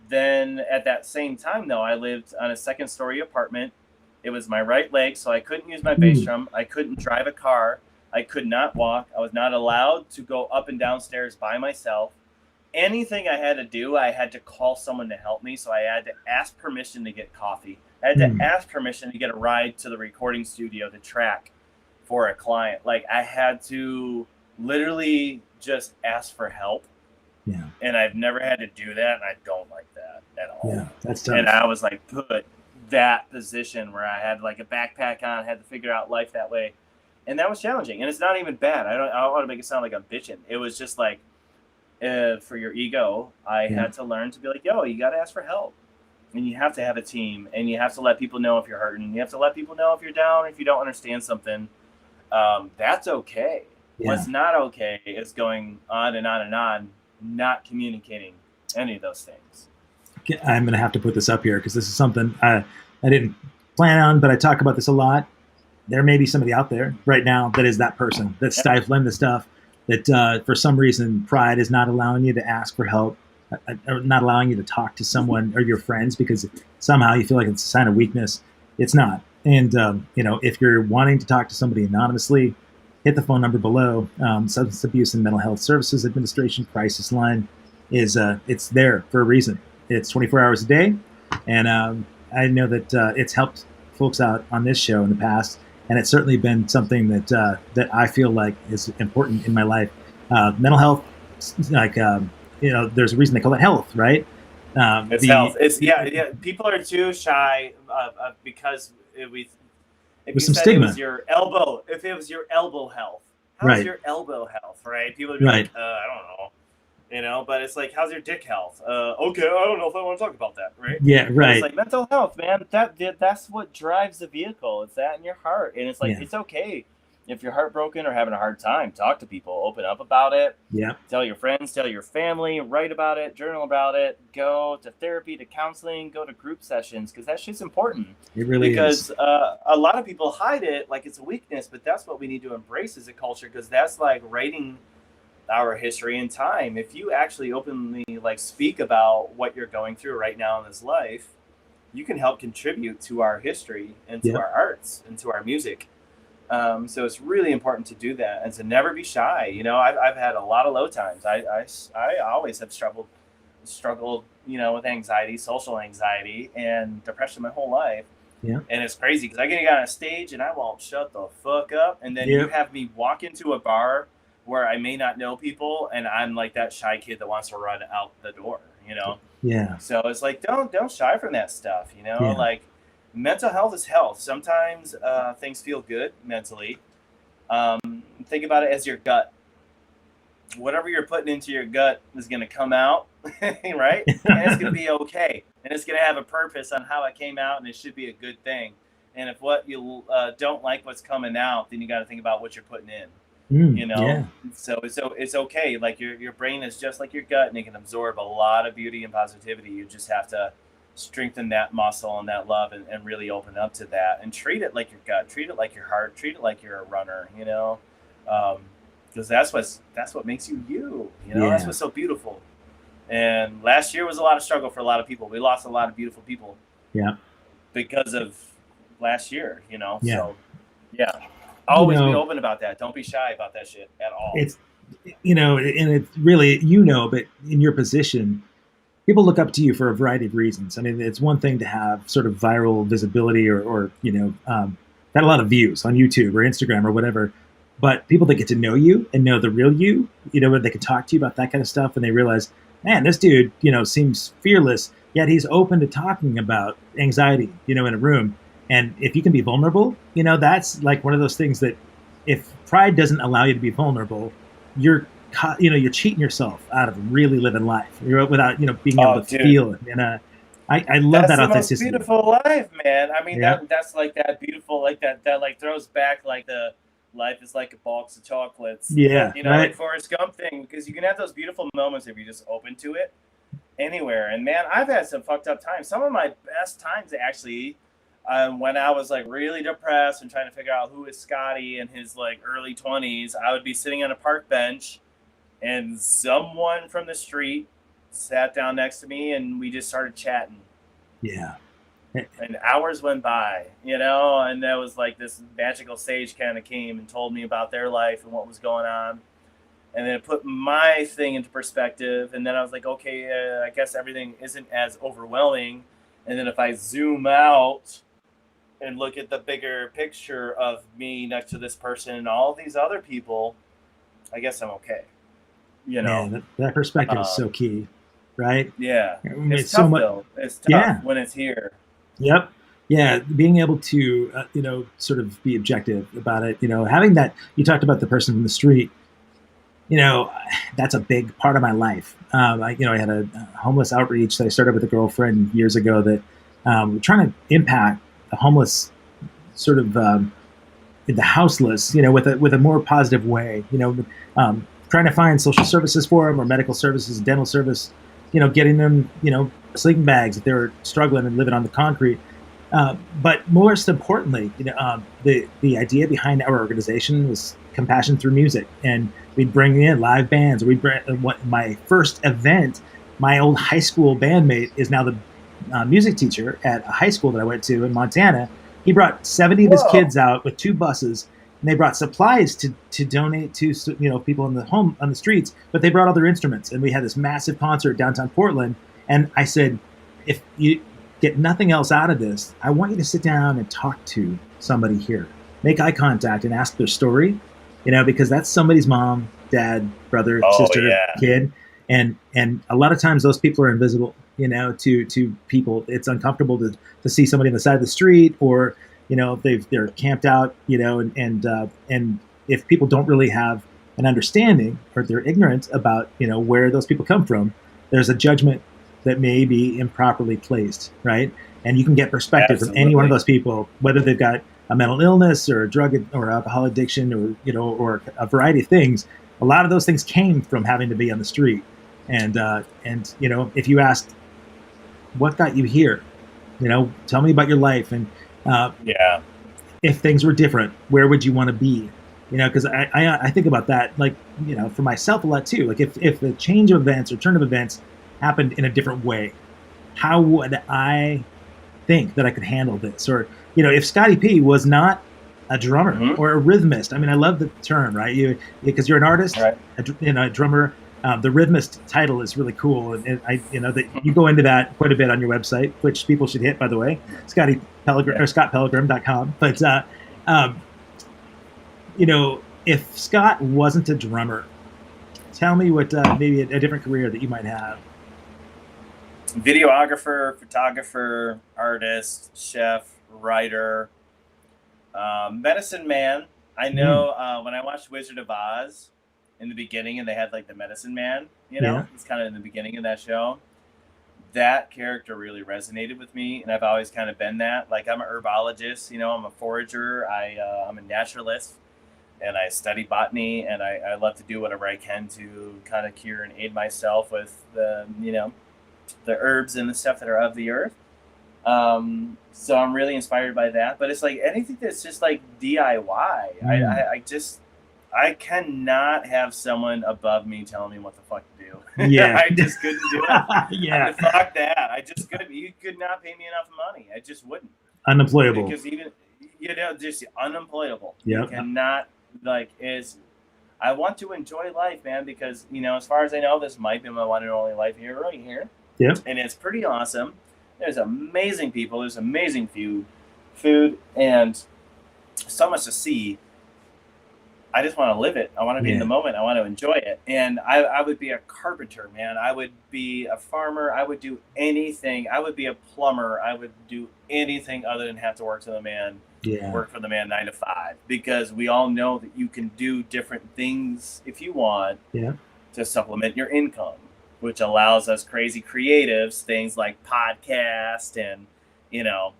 then at that same time, though, I lived on a 2nd-story apartment. It was my right leg, so I couldn't use my bass drum. I couldn't drive a car. I could not walk. I was not allowed to go up and down stairs by myself. Anything I had to do, I had to call someone to help me. So I had to ask permission to get coffee. I had to ask permission to get a ride to the recording studio to track for a client. Like, I had to literally just ask for help. Yeah. And I've never had to do that, and I don't like that at all. Yeah, that's tough. And I was like put that position where I had like a backpack on, had to figure out life that way. And that was challenging. And it's not even bad. I don't want to make it sound like I'm bitching. It was just like, for your ego, I had to learn to be like, yo, you got to ask for help. And you have to have a team, and you have to let people know if you're hurting. You have to let people know if you're down, if you don't understand something. That's okay. Yeah. What's not okay is going on and on and on, not communicating any of those things. I'm going to have to put this up here because this is something I didn't plan on, but I talk about this a lot. There may be somebody out there right now that is that person that's stifling the stuff that for some reason pride is not allowing you to ask for help, not allowing you to talk to someone or your friends because somehow you feel like it's a sign of weakness. It's not. And, you know, if you're wanting to talk to somebody anonymously, hit the phone number below. Substance Abuse and Mental Health Services Administration crisis line is it's there for a reason. It's 24 hours a day, and I know that it's helped folks out on this show in the past, and it's certainly been something that I feel like is important in my life. Mental health, like there's a reason they call it health, right? It's health. It's yeah. People are too shy because if you some said stigma. It was your elbow, if it was your elbow health, how's Right. your elbow health, right? People would be Right. like, I don't know, but it's like, how's your dick health? Okay, I don't know if I want to talk about that, right? Yeah, But right. it's like mental health, man. That's what drives the vehicle. It's that in your heart, and it's like Yeah. it's okay if you're heartbroken or having a hard time. Talk to people, open up about it. Yeah. Tell your friends, tell your family, write about it, journal about it, go to therapy, to counseling, go to group sessions, because that shit's important. It really Because is. a lot of people hide it like it's a weakness, but that's what we need to embrace as a culture, because that's like writing our history in time. If you actually openly like speak about what you're going through right now in this life, you can help contribute to our history and to Yep. our arts and to our music. So it's really important to do that and to never be shy. I've had a lot of low times. I always have struggled, with anxiety, social anxiety, and depression my whole life. Yeah. And it's crazy because I get on a stage and I won't shut the fuck up. And then you Yep. have me walk into a bar where I may not know people, and I'm like that shy kid that wants to run out the door, Yeah. So it's like, don't shy from that stuff, Yeah. Like, mental health is health. Sometimes things feel good mentally. Think about it as your gut. Whatever you're putting into your gut is going to come out, right? And it's going to be okay. And it's going to have a purpose on how it came out, and it should be a good thing. And if what you don't like what's coming out, then you got to think about what you're putting in. Yeah. So it's okay. Like your brain is just like your gut, and it can absorb a lot of beauty and positivity. You just have to strengthen that muscle and that love, and really open up to that, and treat it like your gut, treat it like your heart, treat it like you're a runner, because that's what makes you you. Yeah. That's what's so beautiful. And last year was a lot of struggle for a lot of people. We lost a lot of beautiful people. Yeah. Because of last year, Yeah. So yeah. Always be open about that. Don't be shy about that shit at all. It's, and it's really, but in your position, people look up to you for a variety of reasons. I mean, it's one thing to have sort of viral visibility or got a lot of views on YouTube or Instagram or whatever, but people that get to know you and know the real you, where they can talk to you about that kind of stuff, and they realize, man, this dude, seems fearless, yet he's open to talking about anxiety, in a room. And if you can be vulnerable, that's like one of those things that if pride doesn't allow you to be vulnerable, you're cheating yourself out of really living life without, being able to feel it. And I love that authenticity. That's the most beautiful life, man. I mean, Yeah. that's like that beautiful, like that like throws back like the life is like a box of chocolates. Yeah. Right? Right. Like Forrest Gump thing, because you can have those beautiful moments if you're just open to it anywhere. And man, I've had some fucked up times. Some of my best times actually, when I was like really depressed and trying to figure out who is Scotty in his like early 20s, I would be sitting on a park bench, and someone from the street sat down next to me, and we just started chatting. Yeah. And hours went by, and there was like this magical sage kind of came and told me about their life and what was going on. And then it put my thing into perspective. And then I was like, okay, I guess everything isn't as overwhelming. And then if I zoom out and look at the bigger picture of me next to this person and all these other people, I guess I'm okay. Man, that perspective is so key, right? Yeah. I mean, It's tough, though. It's tough when it's here. Yep. Yeah. Being able to, sort of be objective about it, having that, you talked about the person from the street, that's a big part of my life. I had a homeless outreach that I started with a girlfriend years ago that we're trying to impact the homeless sort of the houseless, with a more positive way, trying to find social services for them or medical services, dental service, getting them, sleeping bags if they're struggling and living on the concrete. But most importantly, the idea behind our organization was compassion through music, and we'd bring in live bands. We'd bring my first event. My old high school bandmate is now the music teacher at a high school that I went to in Montana. He brought 70 of his kids out with 2 buses, and they brought supplies to donate to, you know, people on the streets, but they brought all their instruments, and we had this massive concert downtown Portland. And I said, if you get nothing else out of this, I want you to sit down and talk to somebody here, make eye contact, and ask their story, you know, because that's somebody's mom, dad, brother, sister, kid, and a lot of times those people are invisible, you know, to people. It's uncomfortable to see somebody on the side of the street, or, you know, they're camped out, you know, and if people don't really have an understanding, or they're ignorant about, you know, where those people come from, there's a judgment that may be improperly placed, right? And you can get perspective from any one of those people, whether they've got a mental illness or a drug or alcohol addiction, or, you know, or a variety of things. A lot of those things came from having to be on the street. And you know, if you asked, what got you here? You know, tell me about your life. And if things were different, where would you want to be? You know, because I think about that, like, you know, for myself a lot too. Like, if the change of events or turn of events happened in a different way, how would I think that I could handle this? Or, you know, if Scotty P was not a drummer or a rhythmist. I mean, I love the term, right? Because you're an artist, right? A drummer. The rhythmist title is really cool, and I, you know, that you go into that quite a bit on your website, which people should hit, by the way, Scotty Pellegrom or scottpellegrom.com. But you know, if Scott wasn't a drummer, tell me what maybe a different career that you might have. Videographer, photographer, artist, chef, writer, medicine man. I know when I watched Wizard of Oz in the beginning, and they had like the medicine man, you know, it's kind of in the beginning of that show. That character really resonated with me, and I've always kind of been that. Like, I'm a herbologist, you know, I'm a forager, I'm a naturalist, and I study botany, and I love to do whatever I can to kind of cure and aid myself with the, you know, the herbs and the stuff that are of the earth. So I'm really inspired by that. But it's like anything that's just like DIY. I cannot have someone above me telling me what the fuck to do. Yeah. I just couldn't do it. Fuck that. I just couldn't. You could not pay me enough money. I just wouldn't. Unemployable. Because even, you know, just unemployable. Yeah. You cannot, like, I want to enjoy life, man, because, you know, as far as I know, this might be my one and only life here, right here. Yeah. And it's pretty awesome. There's amazing people. There's amazing food, and so much to see. I just want to live it. I want to be in the moment. I want to enjoy it. And I would be a carpenter, man. I would be a farmer. I would do anything. I would be a plumber. I would do anything other than have to work for the man 9 to 5. Because we all know that you can do different things if you want to supplement your income, which allows us crazy creatives things like podcasts and, you know,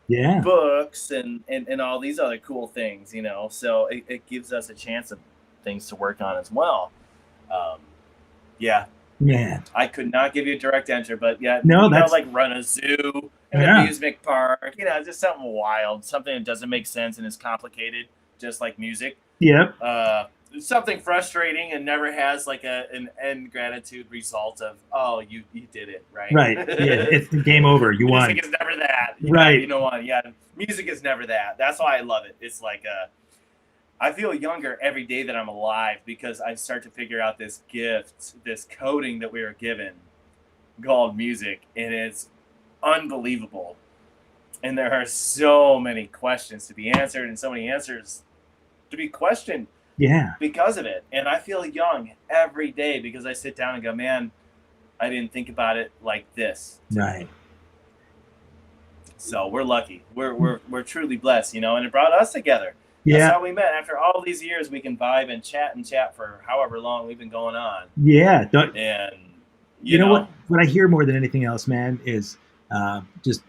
books and all these other cool things, you know. So it gives us a chance of things to work on as well. Man, I could not give you a direct answer, but that's like run a zoo and an amusement park, you know, just something wild, something that doesn't make sense and is complicated, just like music. Something frustrating and never has like an end gratitude result of, oh, you did it, right? Right. Yeah, it's game over. You won. Music is never that. Right. You know what? Yeah, music is never that. That's why I love it. It's like I feel younger every day that I'm alive, because I start to figure out this gift, this coding that we are given called music, and it's unbelievable. And there are so many questions to be answered and so many answers to be questioned. Yeah. Because of it. And I feel young every day because I sit down and go, man, I didn't think about it like this. Right. So we're lucky. We're truly blessed, you know, and it brought us together. Yeah. That's how we met. After all these years, we can vibe and chat for however long we've been going on. Yeah. And you know what I hear more than anything else, man, is just,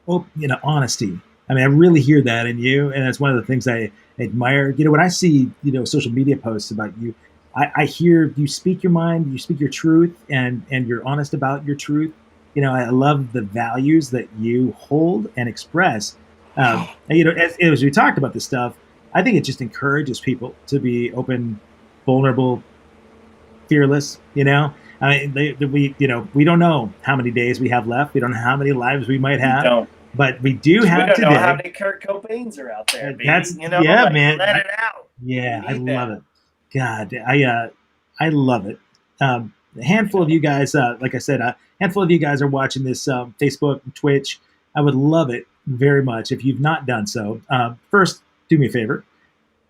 you know, honesty. I mean, I really hear that in you, and that's one of the things I admire. You know, when I see, you know, social media posts about you, I hear you speak your mind, you speak your truth, and you're honest about your truth. You know, I love the values that you hold and express. And, you know, as we talked about this stuff, I think it just encourages people to be open, vulnerable, fearless. You know, I mean, we don't know how many days we have left. We don't know how many lives we might have. But we do have we don't today. know how many Kurt Cobains are out there, baby. That's Like, man. let it out. Yeah, I love it. God, I love it. A handful of you guys, like I said, a handful of you guys are watching this Facebook, Twitch. I would love it very much if you've not done so. First, do me a favor.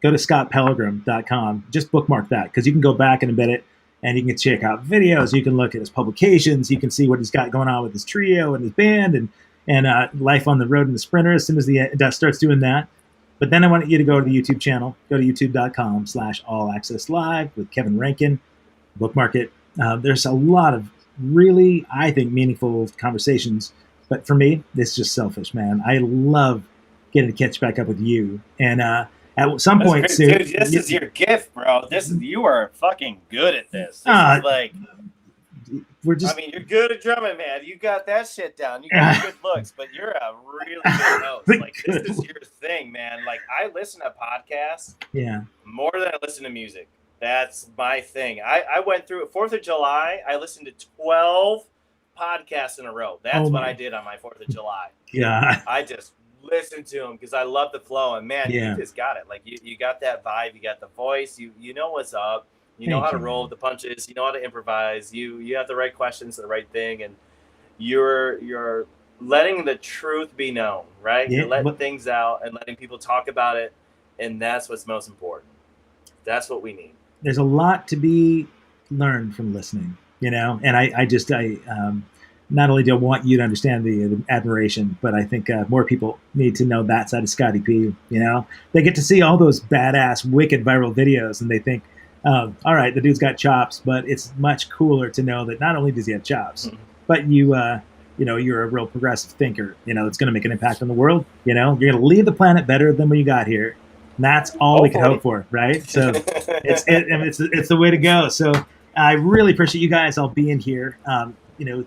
Go to scottpellegrom.com. Just bookmark that because you can go back and embed it and you can check out videos. You can look at his publications. You can see what he's got going on with his trio and his band and life on the road in the Sprinter as soon as the dust starts doing that. But then I want you to go to the YouTube channel. Go to youtube.com/allaccesslive with Kevin Rankin. Bookmark it. There's a lot of really, I think, meaningful conversations. But for me, it's just selfish, man. I love getting to catch back up with you. And at some point, dude, this is your gift, bro. You are fucking good at this. This is like, we're just. I mean, you're good at drumming, man. You got that shit down. You got good looks, but you're a really good host. Like, this is your thing, man. Like, I listen to podcasts more than I listen to music. That's my thing. I went through 4th of July. I listened to 12 podcasts in a row. That's what I did on my 4th of July. Yeah. I just listened to them because I love the flow. And man, you just got it. Like you got that vibe. You got the voice. You know what's up. You know how to roll with the punches. You know how to improvise. You have the right questions for the right thing, and you're letting the truth be known, right? You're letting things out and letting people talk about it, and that's what's most important. That's what we need. There's a lot to be learned from listening, and I not only do I want you to understand the admiration, but I think more people need to know that side of Scotty P. They get to see all those badass, wicked viral videos, and they think, all right, the dude's got chops, but it's much cooler to know that not only does he have chops, but you're a real progressive thinker. It's going to make an impact on the world. You're going to leave the planet better than when you got here. And that's all we can hope for, right? So it's the way to go. So I really appreciate you guys all being here.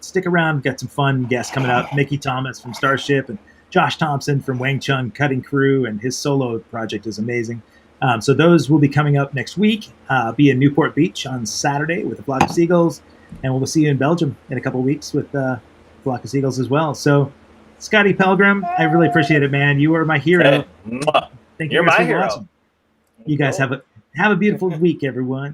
Stick around. We've got some fun guests coming up. Mickey Thomas from Starship and Josh Thompson from Wang Chung Cutting Crew, and his solo project is amazing. So those will be coming up next week. Be in Newport Beach on Saturday with a flock of seagulls, and we'll see you in Belgium in a couple of weeks with a flock of seagulls as well. So, Scotty Pellegrom, I really appreciate it, man. You are my hero. Thank you. You're my hero. Watching. You guys have a beautiful week, everyone.